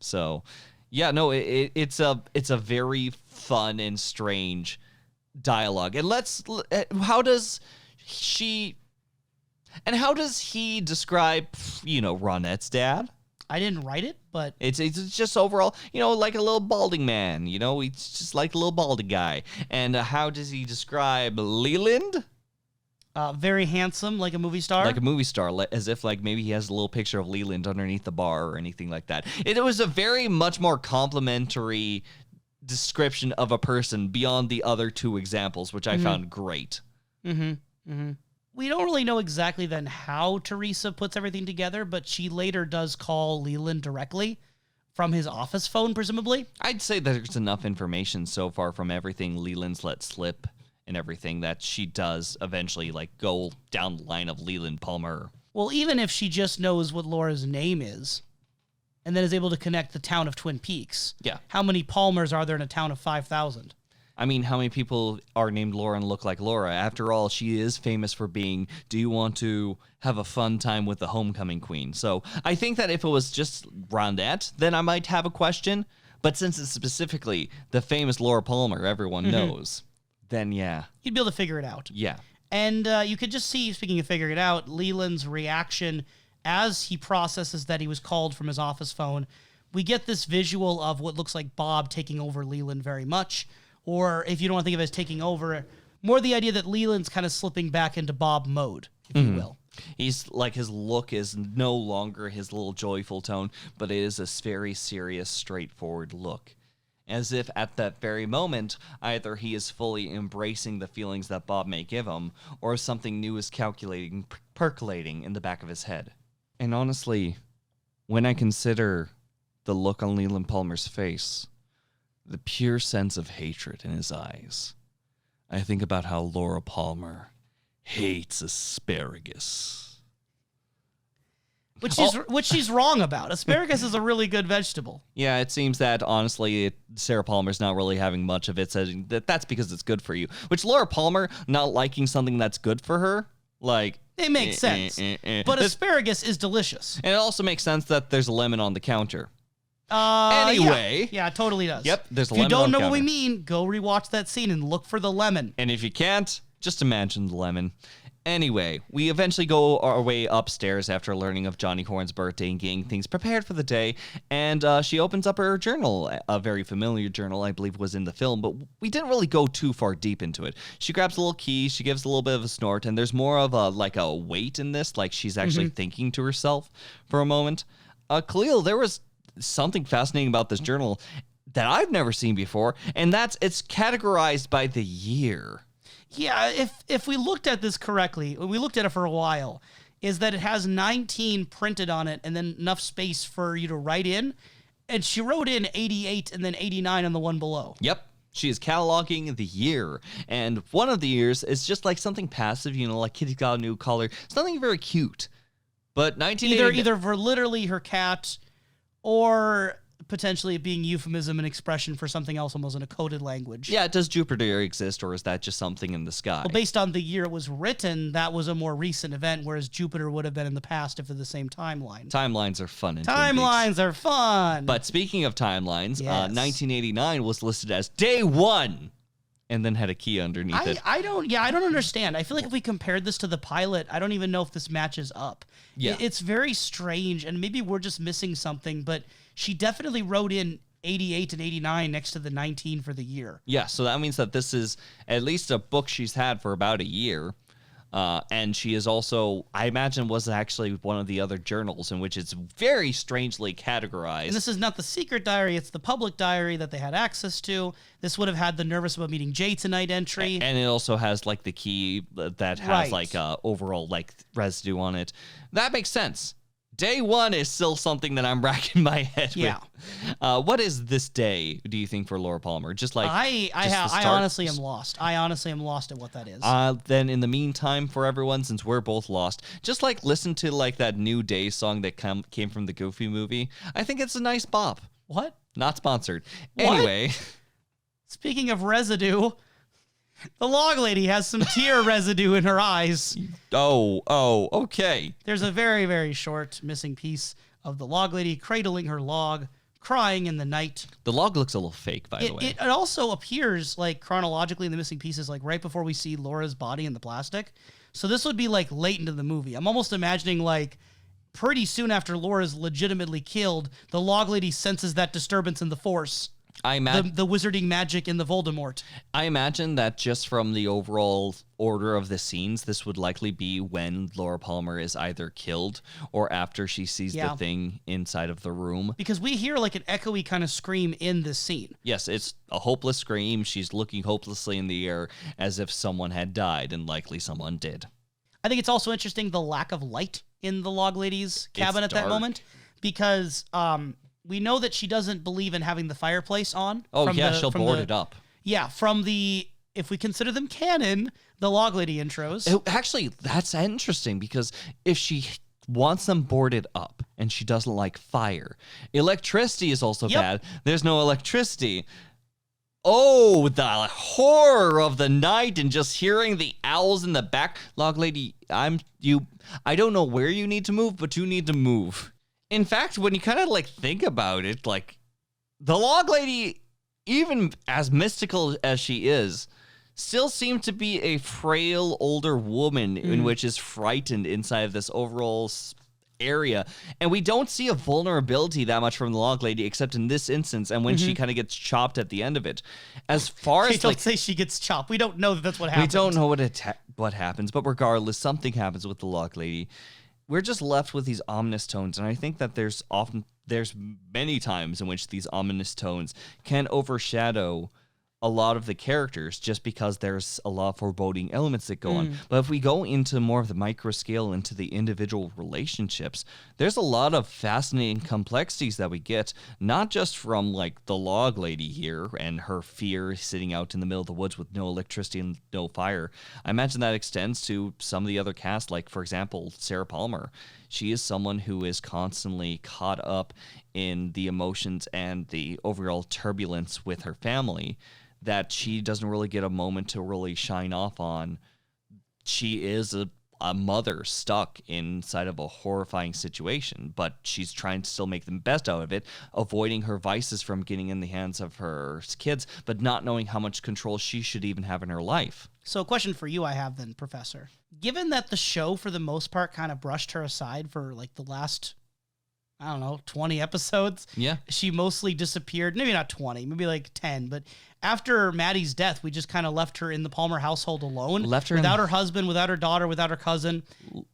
So, yeah, no, it's a very fun and strange dialogue. And how does he describe, Ronette's dad? I didn't write it, but it's just overall, like a little balding man, he's just like a little balding guy. And how does he describe Leland? Very handsome, like a movie star. Like a movie star, as if maybe he has a little picture of Leland underneath the bar or anything like that. It was a very much more complimentary description of a person beyond the other two examples, which I found great. We don't really know exactly then how Teresa puts everything together, but she later does call Leland directly from his office phone, presumably. I'd say there's enough information so far from everything Leland's let slip and everything that she does eventually go down the line of Leland Palmer. Well, even if she just knows what Laura's name is and then is able to connect the town of Twin Peaks. Yeah. How many Palmers are there in a town of 5,000? I mean, how many people are named Laura and look like Laura? After all, she is famous for being, do you want to have a fun time with the homecoming queen? So I think that if it was just Rondette, then I might have a question. But since it's specifically the famous Laura Palmer everyone knows, then yeah. You'd be able to figure it out. Yeah. And you could just see, speaking of figuring it out, Leland's reaction as he processes that he was called from his office phone. We get this visual of what looks like Bob taking over Leland very much. Or if you don't want to think of it as taking over, more the idea that Leland's kind of slipping back into Bob mode, if you will. He's like, his look is no longer his little joyful tone, but it is a very serious, straightforward look. As if at that very moment, either he is fully embracing the feelings that Bob may give him, or something new is percolating in the back of his head. And honestly, when I consider the look on Leland Palmer's face, the pure sense of hatred in his eyes, I think about how Laura Palmer hates asparagus. Which she's wrong about. Asparagus is a really good vegetable. Yeah, it seems that, honestly, Sarah Palmer's not really having much of it, saying that's because it's good for you. Which Laura Palmer not liking something that's good for her, like... It makes sense. But asparagus is delicious. And it also makes sense that there's a lemon on the counter. Anyway. Yeah, it totally does. Yep, there's a lemon on the counter. If you don't know what we counter. mean, go rewatch that scene and look for the lemon. And if you can't, just imagine the lemon. Anyway, we eventually go our way upstairs after learning of Johnny Horn's birthday and getting things prepared for the day, and she opens up her journal, a very familiar journal, I believe was in the film, but we didn't really go too far deep into it. She grabs a little key, she gives a little bit of a snort, and there's more of a weight in this, like she's actually thinking to herself for a moment. Kalil, there was something fascinating about this journal that I've never seen before, and it's categorized by the year. Yeah, if we looked at this correctly, we looked at it for a while, is that it has 19 printed on it and then enough space for you to write in. And she wrote in 88 and then 89 on the one below. Yep. She is cataloging the year. And one of the years is just like something passive, like Kitty got a new collar. Something very cute. But 1980... Either for literally her cat or... potentially it being euphemism and expression for something else almost in a coded language. Yeah, does Jupiter exist, or is that just something in the sky? Well, based on the year it was written, that was a more recent event, whereas Jupiter would have been in the past if they're the same timeline. Timelines are fun. Timelines are fun! But speaking of timelines, Yes. 1989 was listed as day one, and then had a key underneath it. I don't understand. I feel like if we compared this to the pilot, I don't even know if this matches up. Yeah. It's very strange, and maybe we're just missing something, but she definitely wrote in 88 and 89 next to the 19 for the year. Yeah, so that means that this is at least a book she's had for about a year. And she is also, I imagine, was actually one of the other journals in which it's very strangely categorized. And this is not the secret diary, it's the public diary that they had access to. This would have had the nervous about meeting Jay tonight entry. And it also has like the key that has like overall like residue on it. That makes sense. Day one is still something that I'm racking my head with. What is this day, do you think, for Laura Palmer? Just like I honestly am lost. I honestly am lost at what that is. Then in the meantime, for everyone, since we're both lost, just like listen to like that New Day song that came from the Goofy movie. I think it's a nice bop. What? Not sponsored. What? Anyway. Speaking of residue, the log lady has some tear residue in her eyes. Oh, okay. There's a very, very short missing piece of the log lady cradling her log, crying in the night. The log looks a little fake, by the way. It also appears, like, chronologically in the missing pieces, like, right before we see Laura's body in the plastic. So this would be, like, late into the movie. I'm almost imagining, like, pretty soon after Laura's legitimately killed, the log lady senses that disturbance in the Force. The wizarding magic in the Voldemort. I imagine that just from the overall order of the scenes, this would likely be when Laura Palmer is either killed or after she sees the thing inside of the room. Because we hear like an echoey kind of scream in this scene. Yes, it's a hopeless scream. She's looking hopelessly in the air as if someone had died, and likely someone did. I think it's also interesting the lack of light in the log lady's cabin at that moment. Because we know that she doesn't believe in having the fireplace on. Oh, yeah, she'll board it up. Yeah, from the, if we consider them canon, the log lady intros. Actually, that's interesting, because if she wants them boarded up and she doesn't like fire, electricity is also bad. There's no electricity. Oh, the horror of the night and just hearing the owls in the back. Log Lady, I don't know where you need to move, but you need to move. In fact, when you kind of like think about it, like the Log Lady, even as mystical as she is, still seems to be a frail older woman in which is frightened inside of this overall area, and we don't see a vulnerability that much from the Log Lady except in this instance and when she kind of gets chopped at the end of it. As far as don't say she gets chopped. We don't know that's what happens. We don't know what happens, but regardless, something happens with the Log Lady. We're just left with these ominous tones, and I think that there's many times in which these ominous tones can overshadow a lot of the characters just because there's a lot of foreboding elements that go on. But if we go into more of the micro scale, into the individual relationships, there's a lot of fascinating complexities that we get, not just from like the Log Lady here and her fear sitting out in the middle of the woods with no electricity and no fire. I imagine that extends to some of the other cast, like for example, Sarah Palmer. She is someone who is constantly caught up in the emotions and the overall turbulence with her family that she doesn't really get a moment to really shine off on. She is a mother stuck inside of a horrifying situation, but she's trying to still make the best out of it, avoiding her vices from getting in the hands of her kids, but not knowing how much control she should even have in her life. So a question for you I have then, Professor. Given that the show, for the most part, kind of brushed her aside for like the last, 20 episodes. Yeah. She mostly disappeared. Maybe not 20, maybe like 10. But after Maddie's death, we just kind of left her in the Palmer household alone. Without her husband, without her daughter, without her cousin.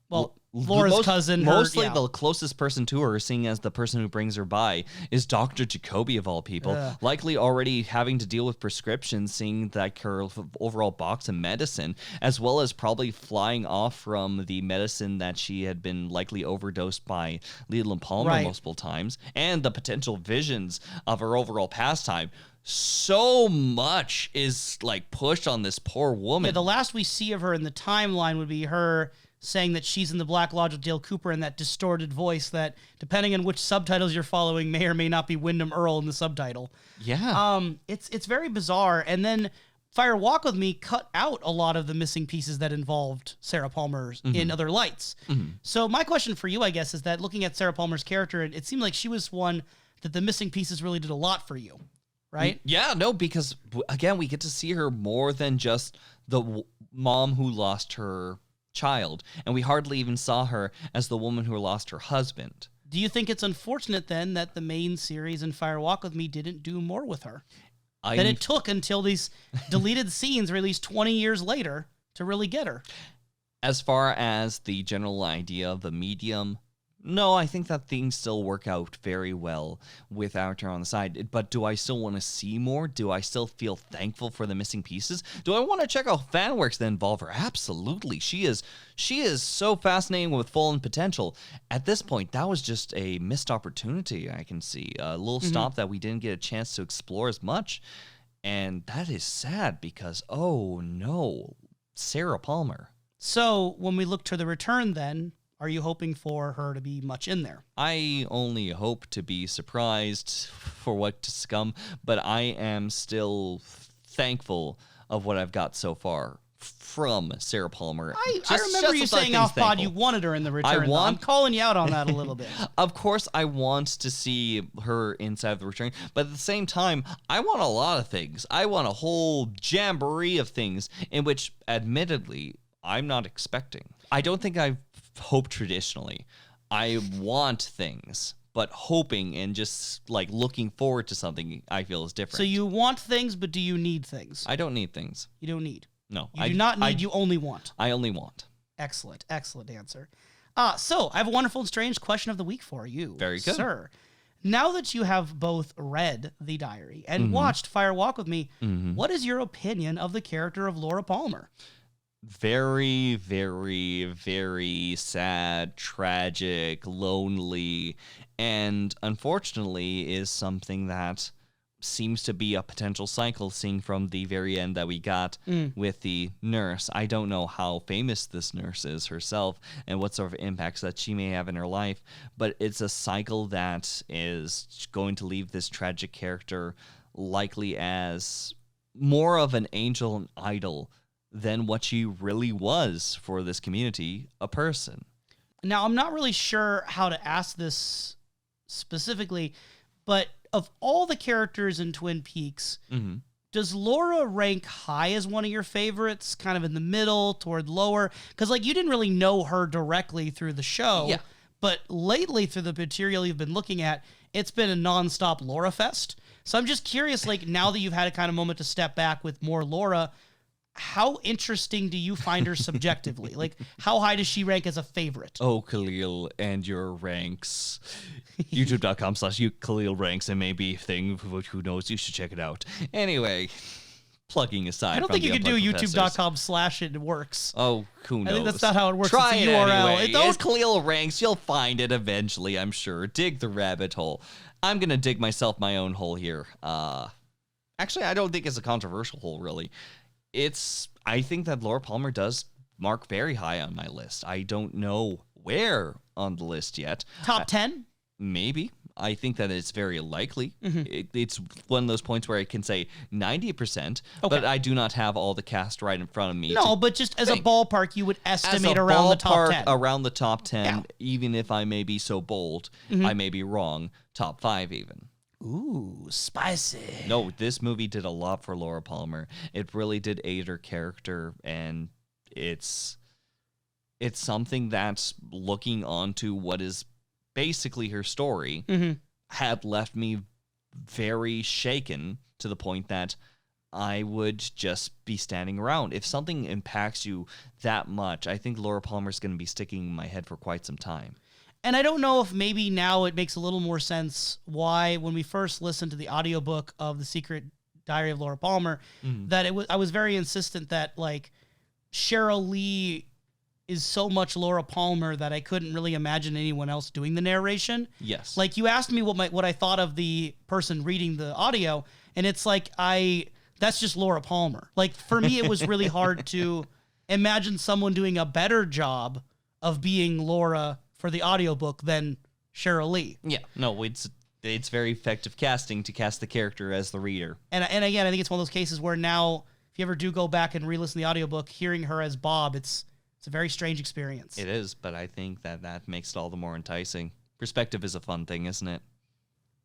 Well, Laura's cousin. Mostly the closest person to her, seeing as the person who brings her by, is Dr. Jacoby of all people. Likely already having to deal with prescriptions, seeing that her overall box of medicine, as well as probably flying off from the medicine that she had been likely overdosed by Leland Palmer multiple times, and the potential visions of her overall pastime. So much is like pushed on this poor woman. Yeah, the last we see of her in the timeline would be her saying that she's in the Black Lodge with Dale Cooper in that distorted voice that, depending on which subtitles you're following, may or may not be Wyndham Earl in the subtitle. Yeah. It's very bizarre. And then Fire Walk With Me cut out a lot of the missing pieces that involved Sarah Palmer in Other Lights. So my question for you, I guess, is that looking at Sarah Palmer's character, it seemed like she was one that the missing pieces really did a lot for you, right? Yeah, no, because, again, we get to see her more than just the mom who lost her child, and we hardly even saw her as the woman who lost her husband. Do you think it's unfortunate then that the main series in Fire Walk With Me didn't do more with her? That it took until these deleted scenes released 20 years later to really get her? As far as the general idea of the medium, no, I think that things still work out very well without her on the side. But do I still want to see more? Do I still feel thankful for the missing pieces? Do I want to check out fan works that involve her? Absolutely. She is so fascinating with full potential. At this point, that was just a missed opportunity, I can see. A little stop that we didn't get a chance to explore as much. And that is sad because, oh no, Sarah Palmer. So when we look to the return then, are you hoping for her to be much in there? I only hope to be surprised for what to come, but I am still thankful of what I've got so far from Sarah Palmer. I remember you saying off pod you wanted her in the return. I'm calling you out on that a little bit. Of course, I want to see her inside of the return, but at the same time, I want a lot of things. I want a whole jamboree of things in which, admittedly, I'm not expecting. I don't think I've hoped traditionally. I want things, but hoping and just like looking forward to something I feel is different. So you want things, but do you need things? I don't need things. You don't need. No. You do not need, you only want. I only want. Excellent answer. So I have a wonderful and strange question of the week for you. Very good. Sir. Now that you have both read the diary and watched Fire Walk With Me, what is your opinion of the character of Laura Palmer? Very, very, very sad, tragic, lonely, and unfortunately is something that seems to be a potential cycle, seeing from the very end that we got with the nurse. I don't know how famous this nurse is herself and what sort of impacts that she may have in her life, but it's a cycle that is going to leave this tragic character likely as more of an angel and idol than what she really was for this community, a person. Now, I'm not really sure how to ask this specifically, but of all the characters in Twin Peaks, does Laura rank high as one of your favorites, kind of in the middle, toward lower? Because, like, you didn't really know her directly through the show, Yeah. but lately through the material you've been looking at, it's been a nonstop Laura fest. So I'm just curious, like, now that you've had a kind of moment to step back with more Laura, how interesting do you find her subjectively? Like, how high does she rank as a favorite? Oh, Kalil and your ranks. YouTube.com/Kalil ranks and maybe thing. Who knows? You should check it out. Anyway, plugging aside. I don't think you can do Unplugged Professors. YouTube.com/ it works. Oh, who knows? I think that's not how it works. Try it's it a URL. anyway. As Kalil ranks, you'll find it eventually, I'm sure. Dig the rabbit hole. I'm going to dig myself my own hole here. Actually, I don't think it's a controversial hole, really. I think that Laura Palmer does mark very high on my list. I don't know where on the list yet. Top 10? Maybe. I think that it's very likely. It's one of those points where I can say 90%, but I do not have all the cast right in front of me. No, but just as a ballpark, you would estimate as a around the top ballpark, 10. Around the top 10, Yeah. even if I may be so bold, I may be wrong. Top 5 even. Ooh, spicy. No, this movie did a lot for Laura Palmer. It really did aid her character, and it's something that's looking onto what is basically her story had left me very shaken to the point that I would just be standing around. If something impacts you that much, I think Laura Palmer's going to be sticking in my head for quite some time. And I don't know if maybe now it makes a little more sense why, when we first listened to the audiobook of The Secret Diary of Laura Palmer, that I was very insistent that, like, Cheryl Lee is so much Laura Palmer that I couldn't really imagine anyone else doing the narration. Yes. Like, you asked me what I thought of the person reading the audio, and it's like that's just Laura Palmer. Like, for me, it was really hard to imagine someone doing a better job of being Laura for the audiobook than Cheryl Lee. Yeah, no, it's very effective casting to cast the character as the reader. And again, I think it's one of those cases where now, if you ever do go back and re-listen to the audiobook, hearing her as Bob, it's a very strange experience. It is, but I think that makes it all the more enticing. Perspective is a fun thing, isn't it?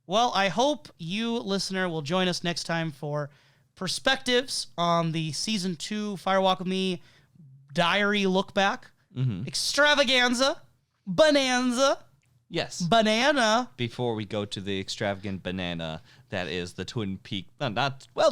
Well, I hope you, listener, will join us next time for perspectives on the Season 2 Firewalk with Me diary look back. Extravaganza. Bonanza. Yes. Banana. Before we go to the extravagant banana that is the Twin Peaks,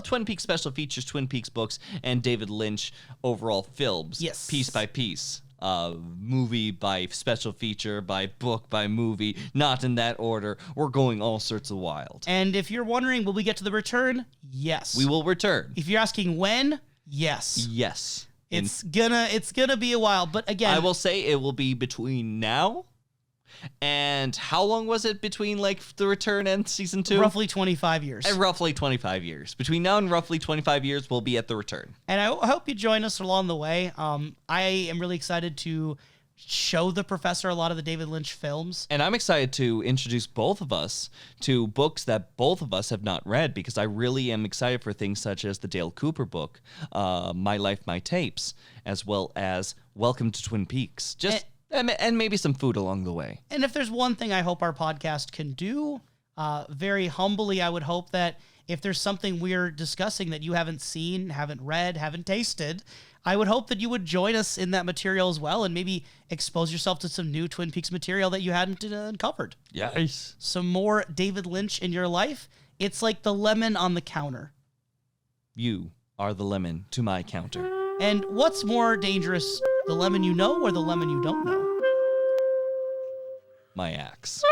Twin Peaks special features, Twin Peaks books, and David Lynch overall films. Yes. Piece by piece. Movie by special feature, by book, by movie, not in that order. We're going all sorts of wild. And if you're wondering, will we get to the return? Yes. We will return. If you're asking when, yes. Yes. It's gonna be a while, but again, I will say it will be between now and how long was it between like the return and season 2? roughly 25 years. And roughly 25 years. Between now and roughly 25 years, we'll be at the return. And I hope you join us along the way. I am really excited to show the professor a lot of the David Lynch films. And I'm excited to introduce both of us to books that both of us have not read, because I really am excited for things such as the Dale Cooper book, My Life, My Tapes, as well as Welcome to Twin Peaks. And maybe some food along the way. And if there's one thing I hope our podcast can do, very humbly, I would hope that if there's something we're discussing that you haven't seen, haven't read, haven't tasted, I would hope that you would join us in that material as well and maybe expose yourself to some new Twin Peaks material that you hadn't uncovered. Yes. Some more David Lynch in your life. It's like the lemon on the counter. You are the lemon to my counter. And what's more dangerous, the lemon you know or the lemon you don't know? My axe.